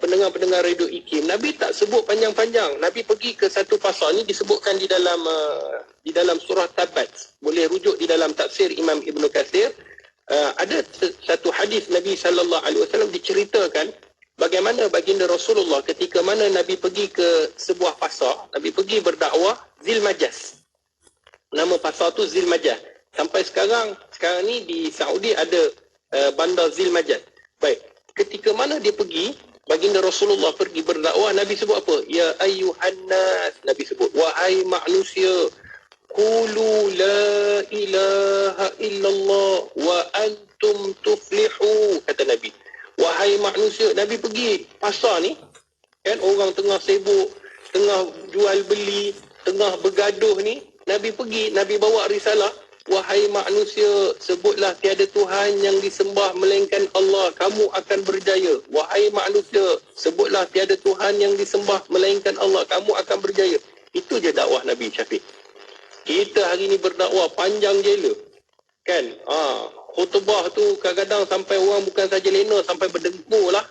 pendengar-pendengar Radio IKIM, Nabi tak sebut panjang-panjang. Nabi pergi ke satu pasal ni disebutkan di dalam surah Tabat. Boleh rujuk di dalam tafsir Imam Ibn Katsir. Ada satu hadis Nabi SAW diceritakan bagaimana baginda Rasulullah ketika mana Nabi pergi ke sebuah pasar, Nabi pergi berdakwah Zilmajas. Nama pasar tu Zilmajas. Sampai sekarang ni di Saudi ada bandar Zilmajas. Baik, ketika mana dia pergi, baginda Rasulullah pergi berdakwah, Nabi sebut apa? Ya ayyuhan nas, Nabi sebut, wahai manusia, qulu la ilaha illallah wa antum tuflihu, kata Nabi. Wahai manusia, Nabi pergi pasar ni, kan orang tengah sibuk, tengah jual beli, tengah bergaduh ni, Nabi pergi, Nabi bawa risalah, wahai manusia, sebutlah tiada Tuhan yang disembah melainkan Allah, kamu akan berjaya. Wahai manusia, sebutlah tiada Tuhan yang disembah melainkan Allah, kamu akan berjaya. Itu je dakwah Nabi Syafiq. Kita hari ni berdakwah panjang jela. Kan? Khutbah tu kadang-kadang sampai orang bukan saja lena, sampai berdengkur lah.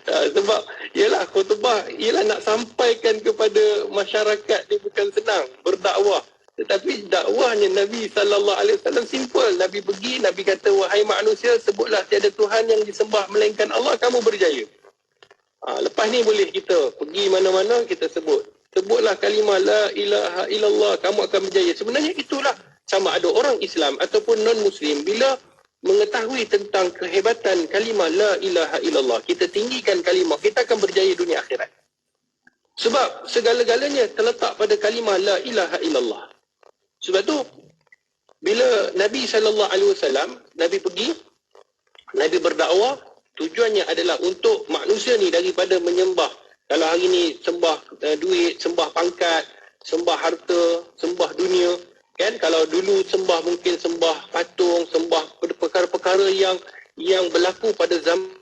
Sebab ialah khutbah, ialah nak sampaikan kepada masyarakat ni bukan senang berdakwah. Tetapi dakwahnya Nabi SAW simple. Nabi pergi, Nabi kata, wahai manusia, sebutlah tiada Tuhan yang disembah melainkan Allah, kamu berjaya. Lepas ni boleh kita pergi mana-mana, kita sebut. Sebutlah kalimah la ilaha illallah, kamu akan berjaya. Sebenarnya itulah, sama ada orang Islam ataupun non-Muslim, bila mengetahui tentang kehebatan kalimah la ilaha illallah, kita tinggikan kalimah, kita akan berjaya dunia akhirat. Sebab segala-galanya terletak pada kalimah la ilaha illallah. Sebab tu bila Nabi SAW, Nabi pergi, Nabi berdakwah, tujuannya adalah untuk manusia ni daripada menyembah. Kalau hari ni sembah duit, sembah pangkat, sembah harta, sembah dunia, kan? Kalau dulu sembah mungkin sembah patung, sembah perkara-perkara yang berlaku pada zaman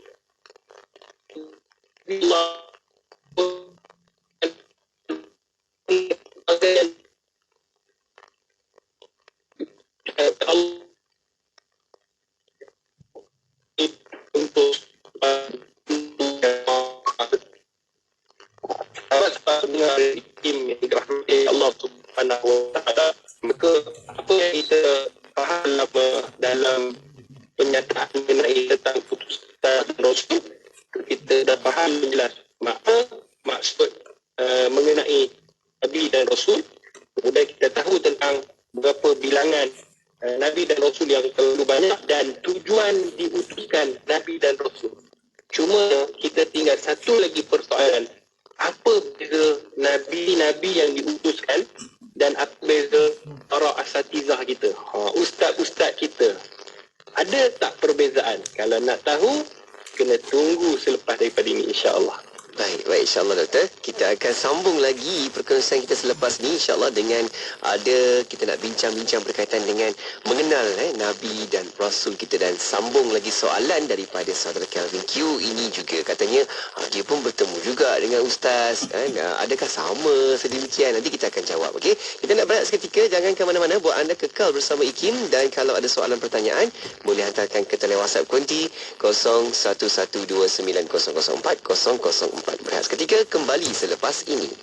untuk sahabat-sahabat tim yang dirahmati Allah Subhanahu wa taala, maka apa yang kita faham dalam penyataan mengenai tentang putusan Rasul, kita dah faham jelas maksud mengenai Nabi dan Rasul. Kemudian kita tahu tentang berapa bilangan Nabi dan Rasul yang terlalu banyak dan tujuan diutuskan Nabi dan Rasul. Cuma kita tinggal satu lagi persoalan. Apa beza Nabi-Nabi yang diutuskan dan apa beza para asatizah kita, ustaz-ustaz kita? Ada tak perbezaan? Kalau nak tahu, kena tunggu selepas daripada ini, insya-Allah. Baik, insyaAllah Doktor. Kita akan sambung lagi perkongsian kita selepas ni insyaAllah dengan kita nak bincang-bincang berkaitan dengan mengenal Nabi dan Rasul kita, dan sambung lagi soalan daripada saudara Kelvin Q ini juga. Katanya dia pun bertemu juga dengan Ustaz, adakah sama sedemikian? Nanti kita akan jawab, okey? Kita nak berehat seketika, jangan ke mana-mana, buat anda kekal bersama IKIM, dan kalau ada soalan pertanyaan boleh hantarkan ke talian WhatsApp konti 01129004 004. Berehat seketika, kembali selepas ini.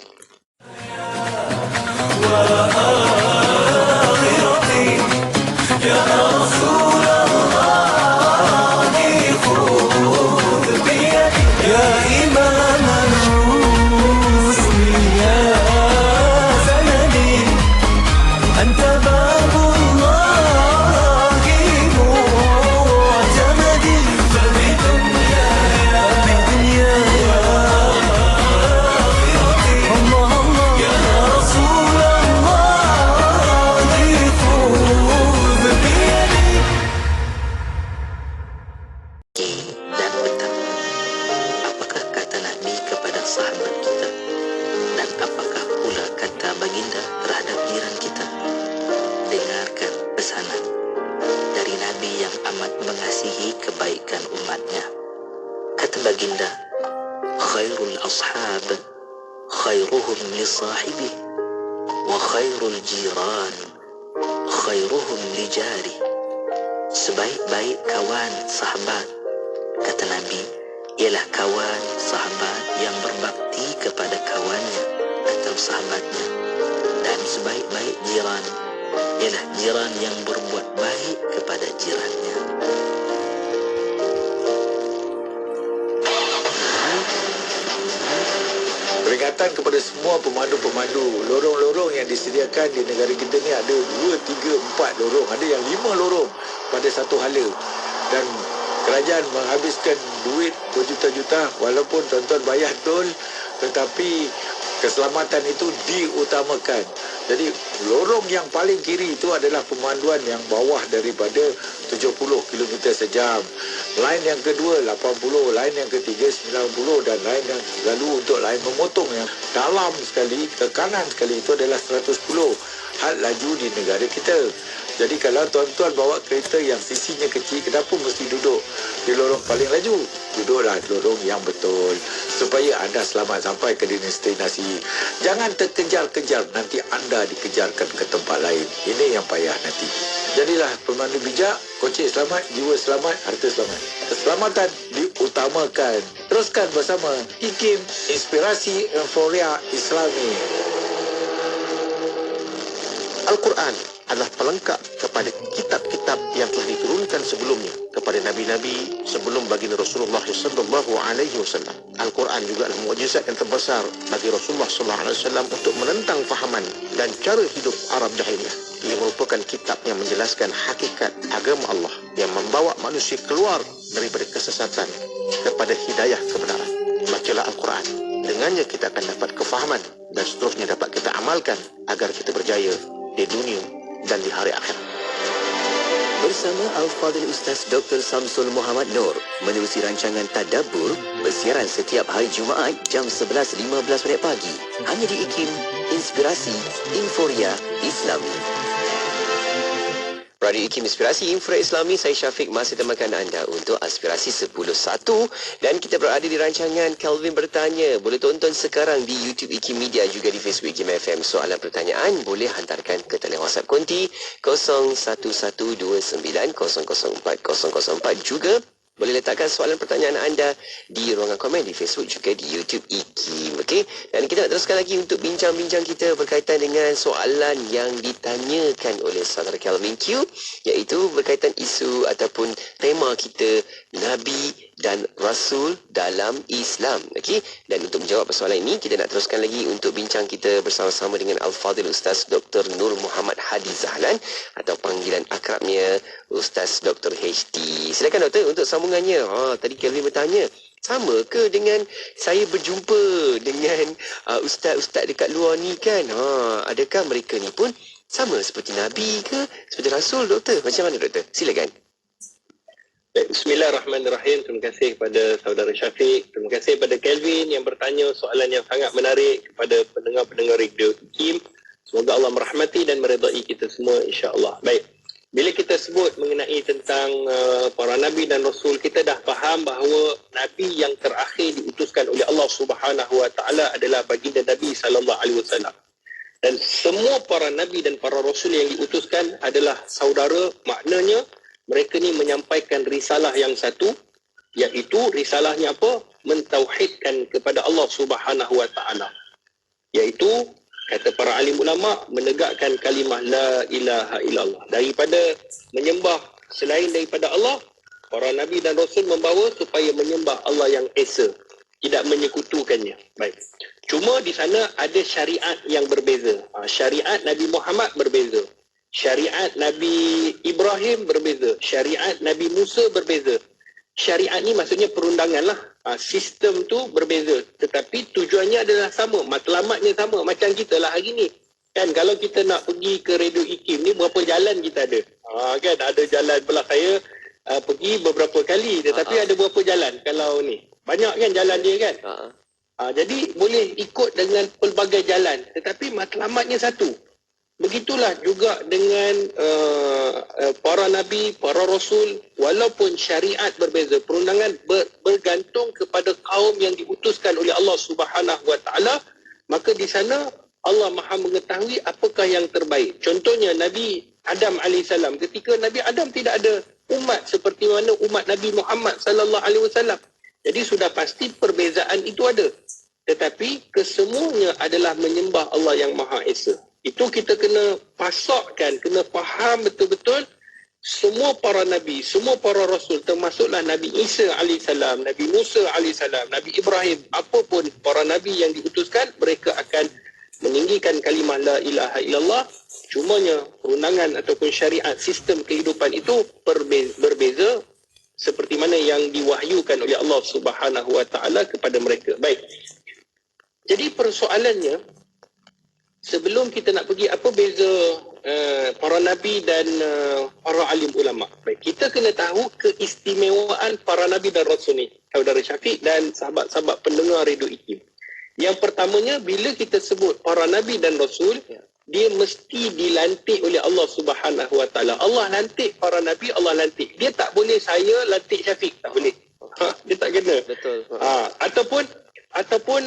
Sebaik-baik kawan, sahabat, kata Nabi, ialah kawan, sahabat yang berbakti kepada kawannya atau sahabatnya. Dan sebaik-baik jiran ialah jiran yang berbuat baik kepada jirannya. Peringatan kepada semua pemandu-pemandu. Lorong-lorong yang disediakan di negara kita ni ada 2, 3, 4 lorong. Ada yang 5 lorong pada satu hala. Dan kerajaan menghabiskan duit berjuta-juta walaupun tuan-tuan bayar tol, tetapi keselamatan itu diutamakan. Jadi lorong yang paling kiri itu adalah pemanduan yang bawah daripada 70 km sejam. Lain yang kedua 80, lain yang ketiga 90 dan lain yang lalu untuk lain memotong yang dalam sekali, ke kanan sekali itu adalah 110 had laju di negara kita. Jadi kalau tuan-tuan bawa kereta yang sisinya kecil, kenapa mesti duduk di lorong paling laju? Duduklah di lorong yang betul supaya anda selamat sampai ke destinasi. Jangan terkejar-kejar, nanti anda dikejarkan ke tempat lain. Ini yang payah nanti. Jadilah pemandu bijak, kocek selamat, jiwa selamat, harta selamat. Keselamatan diutamakan. Teruskan bersama IKIM, Inspirasi Euforia Islami. Al-Quran adalah pelengkap kepada kitab-kitab yang telah diturunkan sebelumnya kepada nabi-nabi sebelum baginda Rasulullah sallallahu alaihi wasallam. Al-Quran juga adalah mukjizat yang terbesar bagi Rasulullah sallallahu alaihi wasallam untuk menentang fahaman dan cara hidup Arab jahiliyah. Ia merupakan kitab yang menjelaskan hakikat agama Allah yang membawa manusia keluar daripada kesesatan kepada hidayah kebenaran. Bacalah Al-Quran. Dengannya kita akan dapat kefahaman dan seterusnya dapat kita amalkan agar kita berjaya di dunia dan di hari akhirat. Bersama Al-Fadhil Ustaz Dr. Samsul Muhammad Nur menerusi rancangan Tadabbur bersiaran setiap hari Jumaat jam 11.15 pagi hanya di IKIM, Inspirasi Inforia Islami. Radio IKIM Inspirasi Inforia Islami, saya Syafiq masih temankan anda untuk Aspirasi 10.1 dan kita berada di rancangan Kelvin Bertanya. Boleh tonton sekarang di YouTube IKIM Media juga di Facebook IKIM FM. Soalan pertanyaan boleh hantarkan ke talian WhatsApp konti 0112900404 juga. Boleh letakkan soalan pertanyaan anda di ruangan komen di Facebook juga di YouTube IKIM. Okey? Dan kita nak teruskan lagi untuk bincang-bincang kita berkaitan dengan soalan yang ditanyakan oleh saudara Kelvin Q, iaitu berkaitan isu ataupun tema kita Nabi dan Rasul dalam Islam. Okey? Dan untuk menjawab persoalan ini, kita nak teruskan lagi untuk bincang kita bersama-sama dengan Al-Fadhil Ustaz Dr. Nur Muhammad Hadi Zahlan atau panggilan akrabnya Ustaz Dr. HD. Silakan doktor untuk sambungannya. Tadi Kelvin bertanya, sama ke dengan saya berjumpa dengan ustaz-ustaz dekat luar ni kan? Adakah mereka ni pun sama seperti Nabi ke? Seperti Rasul, doktor? Macam mana, doktor? Silakan. Bismillahirrahmanirrahim. Terima kasih kepada saudara Syafiq. Terima kasih kepada Kelvin yang bertanya soalan yang sangat menarik kepada pendengar-pendengar radio IKIM. Semoga Allah merahmati dan meredai kita semua, insya-Allah. Baik. Bila kita sebut mengenai tentang para nabi dan rasul, kita dah faham bahawa nabi yang terakhir diutuskan oleh Allah Subhanahu wa taala adalah baginda Nabi sallallahu alaihi wasallam. Dan semua para nabi dan para rasul yang diutuskan adalah saudara, maknanya mereka ni menyampaikan risalah yang satu, iaitu risalahnya apa? Mentauhidkan kepada Allah Subhanahu wa taala. Iaitu kata para alim ulama, menegakkan kalimah la ilaha illallah. Daripada menyembah selain daripada Allah, para nabi dan rasul membawa supaya menyembah Allah yang esa, tidak menyekutukannya. Baik. Cuma di sana ada syariat yang berbeza. Syariat Nabi Muhammad berbeza. Syariat Nabi Ibrahim berbeza. Syariat Nabi Musa berbeza. Syariat ni maksudnya perundangan lah. Sistem tu berbeza. Tetapi tujuannya adalah sama. Matlamatnya sama. Macam kita lah hari ni. Kan kalau kita nak pergi ke Radio IKIM ni, berapa jalan kita ada? Kan ada jalan belah saya pergi beberapa kali. Tetapi ada berapa jalan kalau ni? Banyak kan jalan dia kan? Jadi boleh ikut dengan pelbagai jalan. Tetapi matlamatnya satu. Begitulah juga dengan para nabi, para rasul, walaupun syariat berbeza, perundangan bergantung kepada kaum yang diutuskan oleh Allah Subhanahu wa taala, maka di sana Allah Maha mengetahui apakah yang terbaik. Contohnya Nabi Adam alaihissalam, ketika Nabi Adam tidak ada umat seperti mana umat Nabi Muhammad sallallahu alaihi wasallam. Jadi sudah pasti perbezaan itu ada. Tetapi kesemuanya adalah menyembah Allah yang Maha Esa. Itu kita kena pasakkan, kena faham betul-betul. Semua para Nabi, semua para Rasul, termasuklah Nabi Isa AS, Nabi Musa AS, Nabi Ibrahim, apapun para Nabi yang diutuskan, mereka akan meninggikan kalimah la ilaha illallah. Cumanya perundangan ataupun syariat sistem kehidupan itu berbeza seperti mana yang diwahyukan oleh Allah Subhanahu Wa Taala kepada mereka. Baik. Jadi persoalannya, sebelum kita nak pergi apa beza para nabi dan para alim ulama. Baik, kita kena tahu keistimewaan para nabi dan rasul ni, saudara Syafiq dan sahabat-sahabat pendengar Radio IKIM. Yang pertamanya, bila kita sebut para nabi dan rasul, dia mesti dilantik oleh Allah Subhanahu Wa Taala. Allah lantik para nabi, Allah lantik. Dia tak boleh saya lantik Syafiq, tak boleh. Dia tak kena. Betul. Ataupun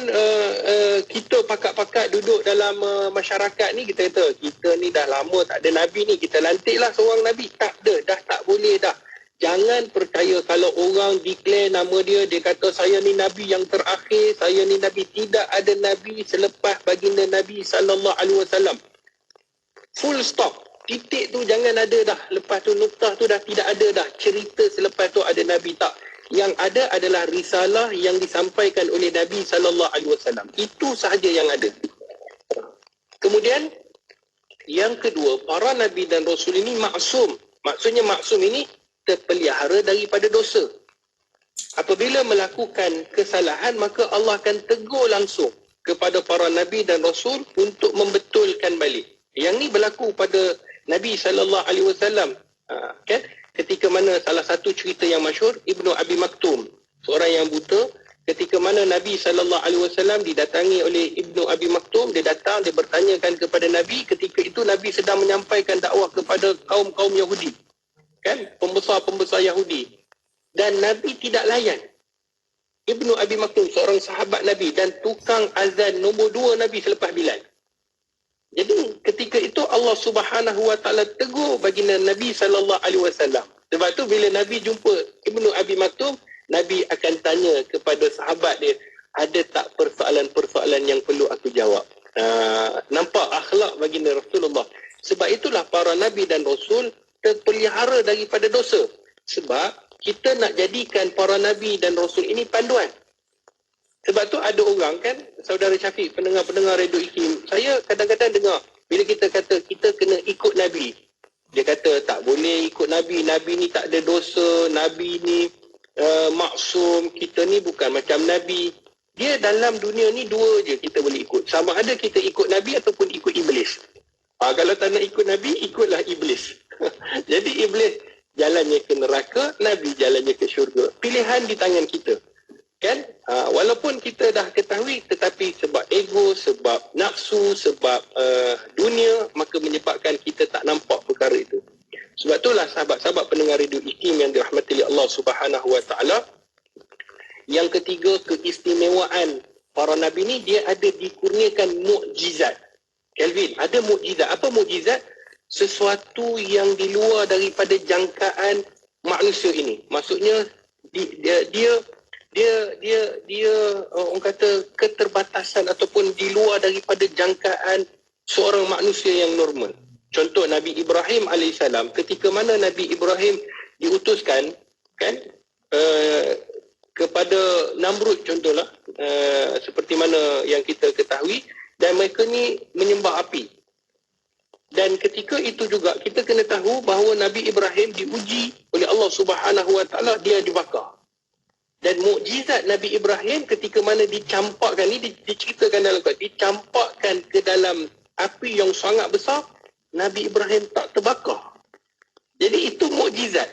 kita pakat-pakat duduk dalam masyarakat ni, kita kata kita ni dah lama tak ada nabi ni, kita lantiklah seorang nabi. Tak ada, dah tak boleh dah. Jangan percaya kalau orang declare nama dia, dia kata saya ni nabi yang terakhir, saya ni nabi. Tidak ada nabi selepas baginda Nabi SAW. Full stop. Titik tu jangan ada dah. Lepas tu nuktah tu dah tidak ada dah. Cerita selepas tu ada nabi, tak. Yang ada adalah risalah yang disampaikan oleh Nabi SAW. Itu sahaja yang ada. Kemudian, yang kedua, para Nabi dan Rasul ini maksum. Maksudnya maksum ini terpelihara daripada dosa. Apabila melakukan kesalahan, maka Allah akan tegur langsung kepada para Nabi dan Rasul untuk membetulkan balik. Yang ni berlaku pada Nabi SAW. Kan? Ketika mana salah satu cerita yang masyhur, Ibnu Abi Maktum, seorang yang buta, ketika mana Nabi SAW didatangi oleh Ibnu Abi Maktum, dia datang, dia bertanyakan kepada Nabi, ketika itu Nabi sedang menyampaikan dakwah kepada kaum-kaum Yahudi. Kan? Pembesar-pembesar Yahudi. Dan Nabi tidak layan. Ibnu Abi Maktum, seorang sahabat Nabi dan tukang azan nombor 2 Nabi selepas Bilal. Jadi ketika itu Allah Subhanahu Wa Taala tegur baginda Nabi SAW. Sebab tu bila Nabi jumpa Ibnu Abi Maktum, Nabi akan tanya kepada sahabat dia, ada tak persoalan-persoalan yang perlu aku jawab? Nampak akhlak baginda Rasulullah. Sebab itulah para Nabi dan Rasul terpelihara daripada dosa. Sebab kita nak jadikan para Nabi dan Rasul ini panduan. Sebab tu ada orang kan, saudara Syafiq, pendengar-pendengar Radio IKIM, saya kadang-kadang dengar, bila kita kata kita kena ikut Nabi, dia kata tak boleh ikut Nabi, Nabi ni tak ada dosa, Nabi ni maksum, kita ni bukan macam Nabi. Dia dalam dunia ni dua je kita boleh ikut. Sama ada kita ikut Nabi ataupun ikut Iblis. Kalau tak nak ikut Nabi, ikutlah Iblis. Jadi Iblis jalannya ke neraka, Nabi jalannya ke syurga. Pilihan di tangan kita. Kan? Walaupun kita dah ketahui, tetapi sebab ego, sebab nafsu, sebab dunia, maka menyebabkan kita tak nampak perkara itu. Sebab itulah sahabat-sahabat pendengar Radio IKIM yang dirahmati Allah Subhanahu Wa Taala. Yang ketiga, keistimewaan para Nabi ni, dia ada dikurniakan mukjizat. Kelvin, ada mukjizat. Apa mukjizat? Sesuatu yang di luar daripada jangkaan manusia ini. Maksudnya, dia orang kata keterbatasan ataupun di luar daripada jangkaan seorang manusia yang normal. Contoh Nabi Ibrahim AS, ketika mana Nabi Ibrahim diutuskan kan kepada Namrud contohlah, seperti mana yang kita ketahui, dan mereka ni menyembah api. Dan ketika itu juga kita kena tahu bahawa Nabi Ibrahim diuji oleh Allah Subhanahu Wa Taala, dia dibakar. Dan mukjizat Nabi Ibrahim ketika mana dicampakkan, ni diceritakan dalam Quran, dicampakkan ke dalam api yang sangat besar, Nabi Ibrahim tak terbakar. Jadi itu mukjizat.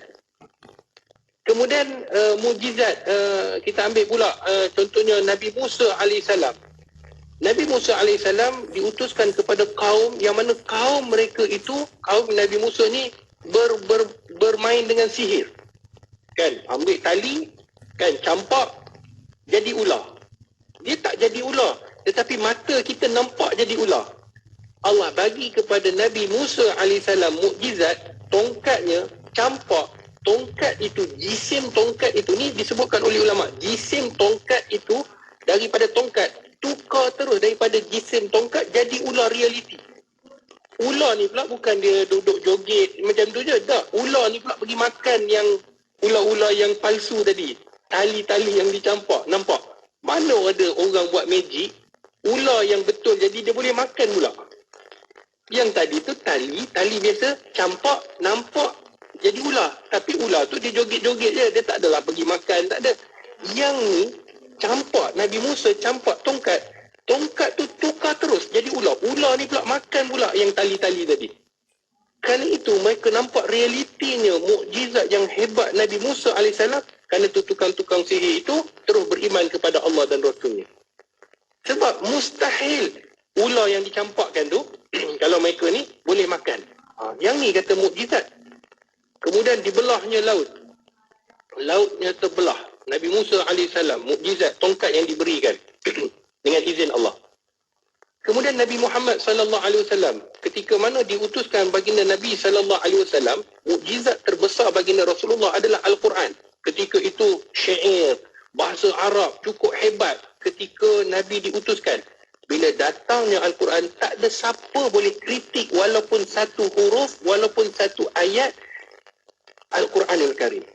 Kemudian mukjizat kita ambil pula contohnya Nabi Musa AS. Nabi Musa AS diutuskan kepada kaum yang mana kaum mereka itu, kaum Nabi Musa ni bermain dengan sihir. Kan, ambil tali, kan, campak, jadi ular. Dia tak jadi ular, tetapi mata kita nampak jadi ular. Allah bagi kepada Nabi Musa AS mukjizat, tongkatnya campak, tongkat itu, jisim tongkat itu, ni disebutkan oleh ulama, jisim tongkat itu daripada tongkat tukar terus daripada jisim tongkat jadi ular realiti. Ular ni pula bukan dia duduk joget macam tu je, tak. Ular ni pula pergi makan yang ular-ular yang palsu tadi, tali-tali yang dicampak. Nampak mana ada orang buat magic ular yang betul jadi dia boleh makan pula. Yang tadi tu tali biasa campak nampak jadi ular, tapi ular tu dia joget-joget je, dia tak adalah pergi makan, tak ada. Yang ni campak, Nabi Musa campak tongkat tu tukar terus jadi ular. Ular ni pula makan pula yang tali-tali tadi. Kerana itu mereka nampak realitinya, mukjizat yang hebat Nabi Musa AS. Kerana tu tukang-tukang sihir itu terus beriman kepada Allah dan Rasulnya. Sebab mustahil ular yang dicampakkan tu kalau mereka ni boleh makan. Yang ni kata mukjizat. Kemudian dibelahnya laut. Lautnya terbelah. Nabi Musa AS, mukjizat tongkat yang diberikan dengan izin Allah. Kemudian Nabi Muhammad SAW, ketika mana diutuskan baginda Nabi SAW, mukjizat terbesar baginda Rasulullah adalah Al-Quran. Ketika itu syair, bahasa Arab cukup hebat ketika Nabi diutuskan. Bila datangnya Al-Quran, tak ada siapa boleh kritik walaupun satu huruf, walaupun satu ayat Al-Quranul Karim.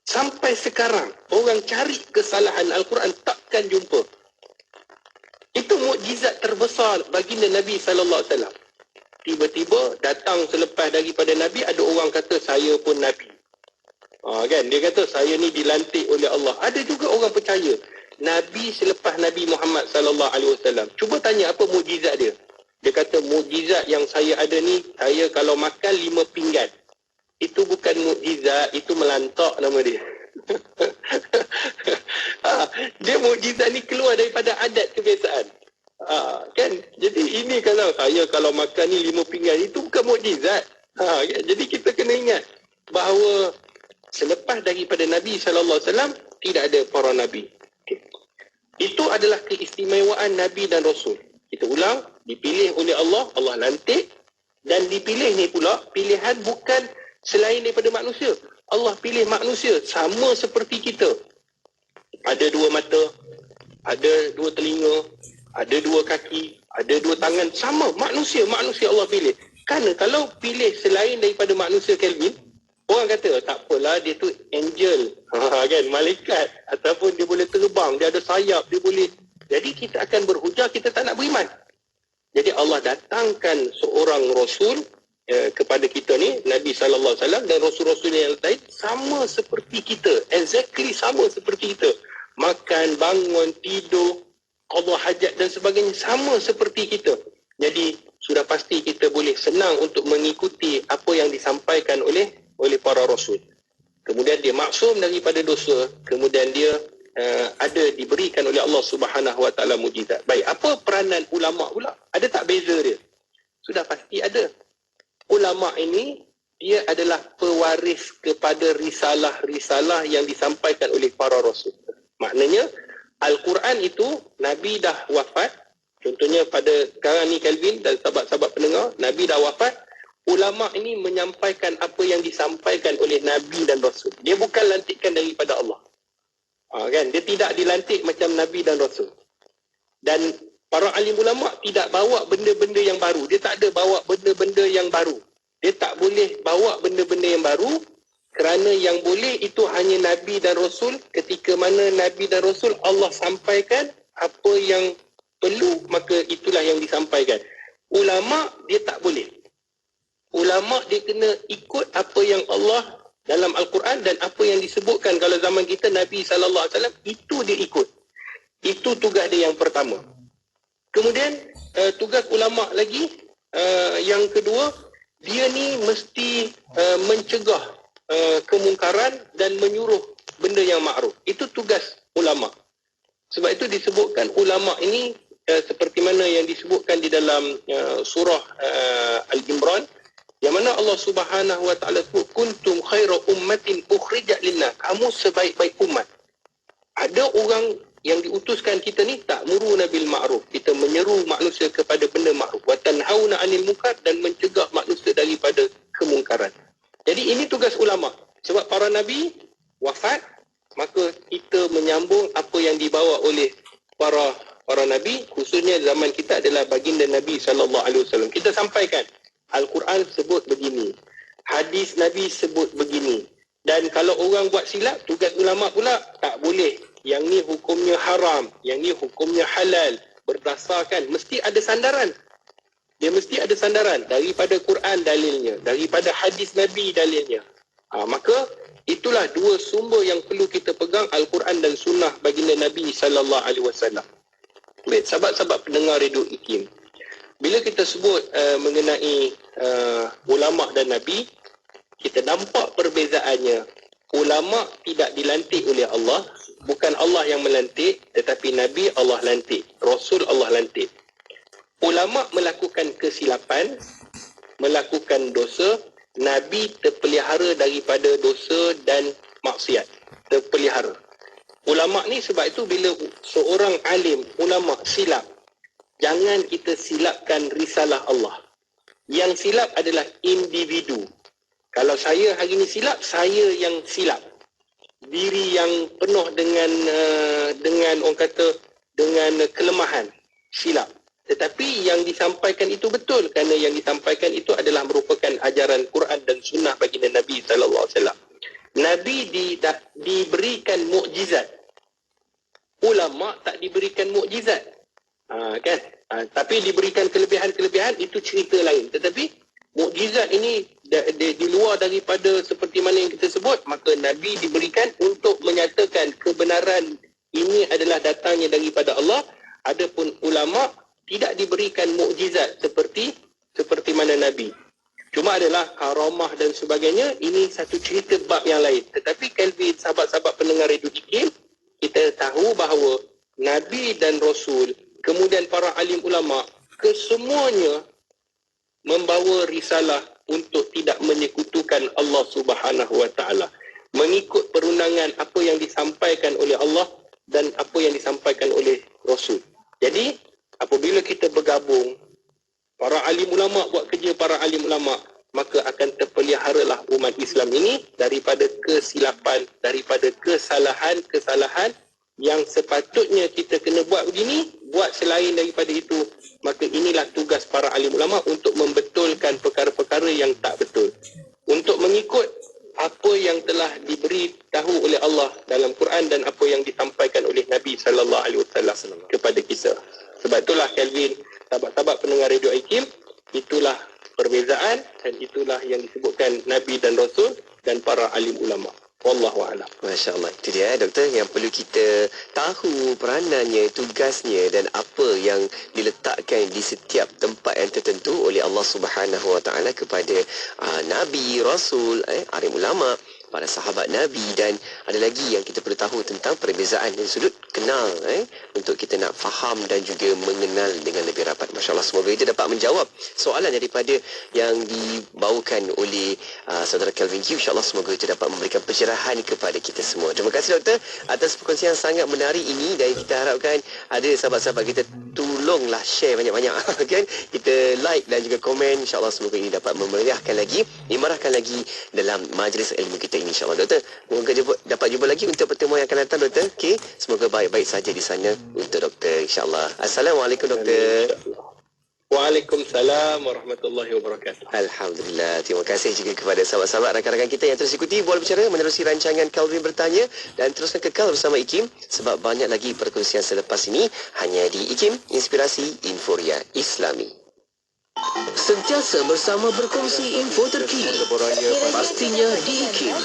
Sampai sekarang, orang cari kesalahan Al-Quran takkan jumpa. Itu mukjizat terbesar baginda Nabi SAW. Tiba-tiba datang selepas daripada Nabi, ada orang kata saya pun Nabi. Kan? Dia kata saya ni dilantik oleh Allah. Ada juga orang percaya Nabi selepas Nabi Muhammad SAW. Cuba tanya apa mukjizat dia. Dia kata mukjizat yang saya ada ni, saya kalau makan 5 pinggan. Itu bukan mukjizat, itu melantak nama dia. Dia mukjizat ni keluar daripada adat kebiasaan. Kan? Jadi ini kalau makan ni 5 pinggan, itu bukan mukjizat. Kan? Jadi kita kena ingat bahawa selepas daripada Nabi SAW, tidak ada para Nabi. Okay. Itu adalah keistimewaan Nabi dan Rasul. Kita ulang, dipilih oleh Allah, Allah lantik. Dan dipilih ni pula, pilihan bukan selain daripada manusia. Allah pilih manusia sama seperti kita. Ada 2 mata, ada 2 telinga, ada 2 kaki, ada 2 tangan. Sama, manusia Allah pilih. Kerana kalau pilih selain daripada manusia Kelvin, orang kata tak apalah, dia tu angel, kan, malaikat, ataupun dia boleh terbang, dia ada sayap, dia boleh. Jadi kita akan berhujah, kita tak nak beriman. Jadi Allah datangkan seorang Rasul kepada kita ni, Nabi SAW dan Rasul-Rasul yang lain, sama seperti kita, exactly sama seperti kita. Makan, bangun, tidur, qada hajat dan sebagainya, sama seperti kita. Jadi sudah pasti kita boleh senang untuk mengikuti apa yang disampaikan oleh para Rasul. Kemudian dia maksum daripada dosa, kemudian dia ada diberikan oleh Allah Subhanahu Wa Taala mukjizat. Baik, apa peranan ulama pula? Ada tak beza dia? Sudah pasti ada. Ulama ini, dia adalah pewaris kepada risalah-risalah yang disampaikan oleh para Rasul. Maknanya, Al-Quran itu, Nabi dah wafat. Contohnya pada sekarang ni Kelvin dan sahabat-sahabat pendengar, Nabi dah wafat. Ulama ini menyampaikan apa yang disampaikan oleh Nabi dan Rasul. Dia bukan lantikan daripada Allah. Kan? Dia tidak dilantik macam Nabi dan Rasul. Dan para alim ulama tidak bawa benda-benda yang baru. Dia tak ada bawa benda-benda yang baru. Dia tak boleh bawa benda-benda yang baru, kerana yang boleh itu hanya Nabi dan Rasul. Ketika mana Nabi dan Rasul Allah sampaikan apa yang perlu, maka itulah yang disampaikan. Ulama dia tak boleh. Ulama dia kena ikut apa yang Allah dalam Al-Quran dan apa yang disebutkan. Kalau zaman kita Nabi SAW, itu dia ikut. Itu tugas dia yang pertama. Kemudian tugas ulama lagi yang kedua, dia ni mesti mencegah kemungkaran dan menyuruh benda yang makruf. Itu tugas ulama. Sebab itu disebutkan ulama ini seperti mana yang disebutkan di dalam surah Al-Imran, yang mana Allah Subhanahu Wa Taala sebut kuntum khaira ummatin ukhrijat linnas, kamu sebaik-baik umat. Ada orang yang diutuskan kita ni ta'muruna bil ma'ruf, kita menyeru manusia kepada benda makruf, wa tanhauna 'anil munkar, dan mencegah manusia daripada kemungkaran. Jadi ini tugas ulama. Sebab para Nabi wafat, maka kita menyambung apa yang dibawa oleh para Nabi, khususnya zaman kita adalah baginda Nabi SAW. Kita sampaikan, Al-Quran sebut begini, hadis Nabi sebut begini. Dan kalau orang buat silap, tugas ulama pula tak boleh. Yang ni hukumnya haram, yang ni hukumnya halal. Berdasarkan, mesti ada sandaran. Dia mesti ada sandaran daripada Quran dalilnya, daripada hadis Nabi dalilnya. Maka itulah dua sumber yang perlu kita pegang, Al-Quran dan Sunnah baginda Nabi SAW. Baik, sahabat-sahabat pendengar Radio IKIM, bila kita sebut mengenai ulama dan Nabi, kita nampak perbezaannya. Ulama tidak dilantik oleh Allah, bukan Allah yang melantik, tetapi Nabi Allah lantik, Rasul Allah lantik. Ulama melakukan kesilapan, melakukan dosa, Nabi terpelihara daripada dosa dan maksiat, terpelihara. Ulama ni sebab itu bila seorang alim, ulama silap, jangan kita silapkan risalah Allah. Yang silap adalah individu. Kalau saya hari ini silap, saya yang silap. Diri yang penuh dengan orang kata dengan kelemahan, silap. Tetapi yang disampaikan itu betul, kerana yang disampaikan itu adalah merupakan ajaran Quran dan Sunnah baginda Nabi SAW. Nabi diberikan mukjizat. Ulama tak diberikan mukjizat. Kan? Tapi diberikan kelebihan-kelebihan, itu cerita lain. Tetapi mukjizat ini di luar daripada seperti mana yang kita sebut, maka Nabi diberikan untuk menyatakan kebenaran ini adalah datangnya daripada Allah. Adapun ulama tidak diberikan mukjizat seperti mana Nabi. Cuma adalah karamah dan sebagainya, ini satu cerita bab yang lain. Tetapi Kelvin, sahabat-sahabat pendengar Radio IKIM, kita tahu bahawa Nabi dan Rasul, kemudian para alim ulama, kesemuanya membawa risalah untuk tidak menyekutukan Allah Subhanahu Wa Taala, mengikut perundangan apa yang disampaikan oleh Allah dan apa yang disampaikan oleh Rasul. Jadi apabila kita bergabung, para alim ulama buat kerja para alim ulama, maka akan terpeliharalah umat Islam ini daripada kesilapan, daripada kesalahan-kesalahan yang sepatutnya kita kena buat begini, buat selain daripada itu. Maka inilah tugas para alim ulama untuk membetulkan perkara-perkara yang tak betul, untuk mengikut apa yang telah diberi tahu oleh Allah dalam Quran dan apa yang disampaikan oleh Nabi SAW kepada kita. Sebab itulah Kelvin, sahabat-sahabat pendengar Radio IKIM, itulah perbezaan dan itulah yang disebutkan Nabi dan Rasul dan para alim ulama. Wallahu a'lam. Masya-Allah. Itu dia doktor yang perlu kita tahu peranannya, tugasnya dan apa yang diletakkan di setiap tempat yang tertentu oleh Allah Subhanahu Wa Taala kepada Nabi, Rasul, alim ulama, para sahabat Nabi, dan ada lagi yang kita perlu tahu tentang perbezaan dan sudut kenal untuk kita nak faham dan juga mengenal dengan lebih rapat. Masya-Allah, semoga itu dapat menjawab soalan daripada yang dibawakan oleh saudara Kelvin Q. Insya-Allah semoga itu dapat memberikan pencerahan kepada kita semua. Terima kasih doktor atas perkongsian sangat menarik ini, dan kita harapkan ada sahabat-sahabat kita tolonglah share banyak-banyak kan, kita like dan juga komen. Insya-Allah semoga ini dapat memeriahkan lagi, memarahkan lagi dalam majlis ilmu kita ini, insya-Allah doktor. Moga dapat jumpa lagi untuk pertemuan yang akan datang doktor. Okey, semoga baik-baik saja di sana untuk doktor, insya-Allah. Assalamualaikum doktor. Waalaikumsalam warahmatullahi wabarakatuh. Alhamdulillah. Terima kasih juga kepada sahabat-sahabat rakan-rakan kita yang terus ikuti Bola Bicara menerusi rancangan Kelvin Bertanya, dan teruskan kekal bersama IKIM sebab banyak lagi perkongsian selepas ini hanya di IKIM, Inspirasi Inforia Islami. Sentiasa bersama berkongsi info terkini, pastinya di IKIM.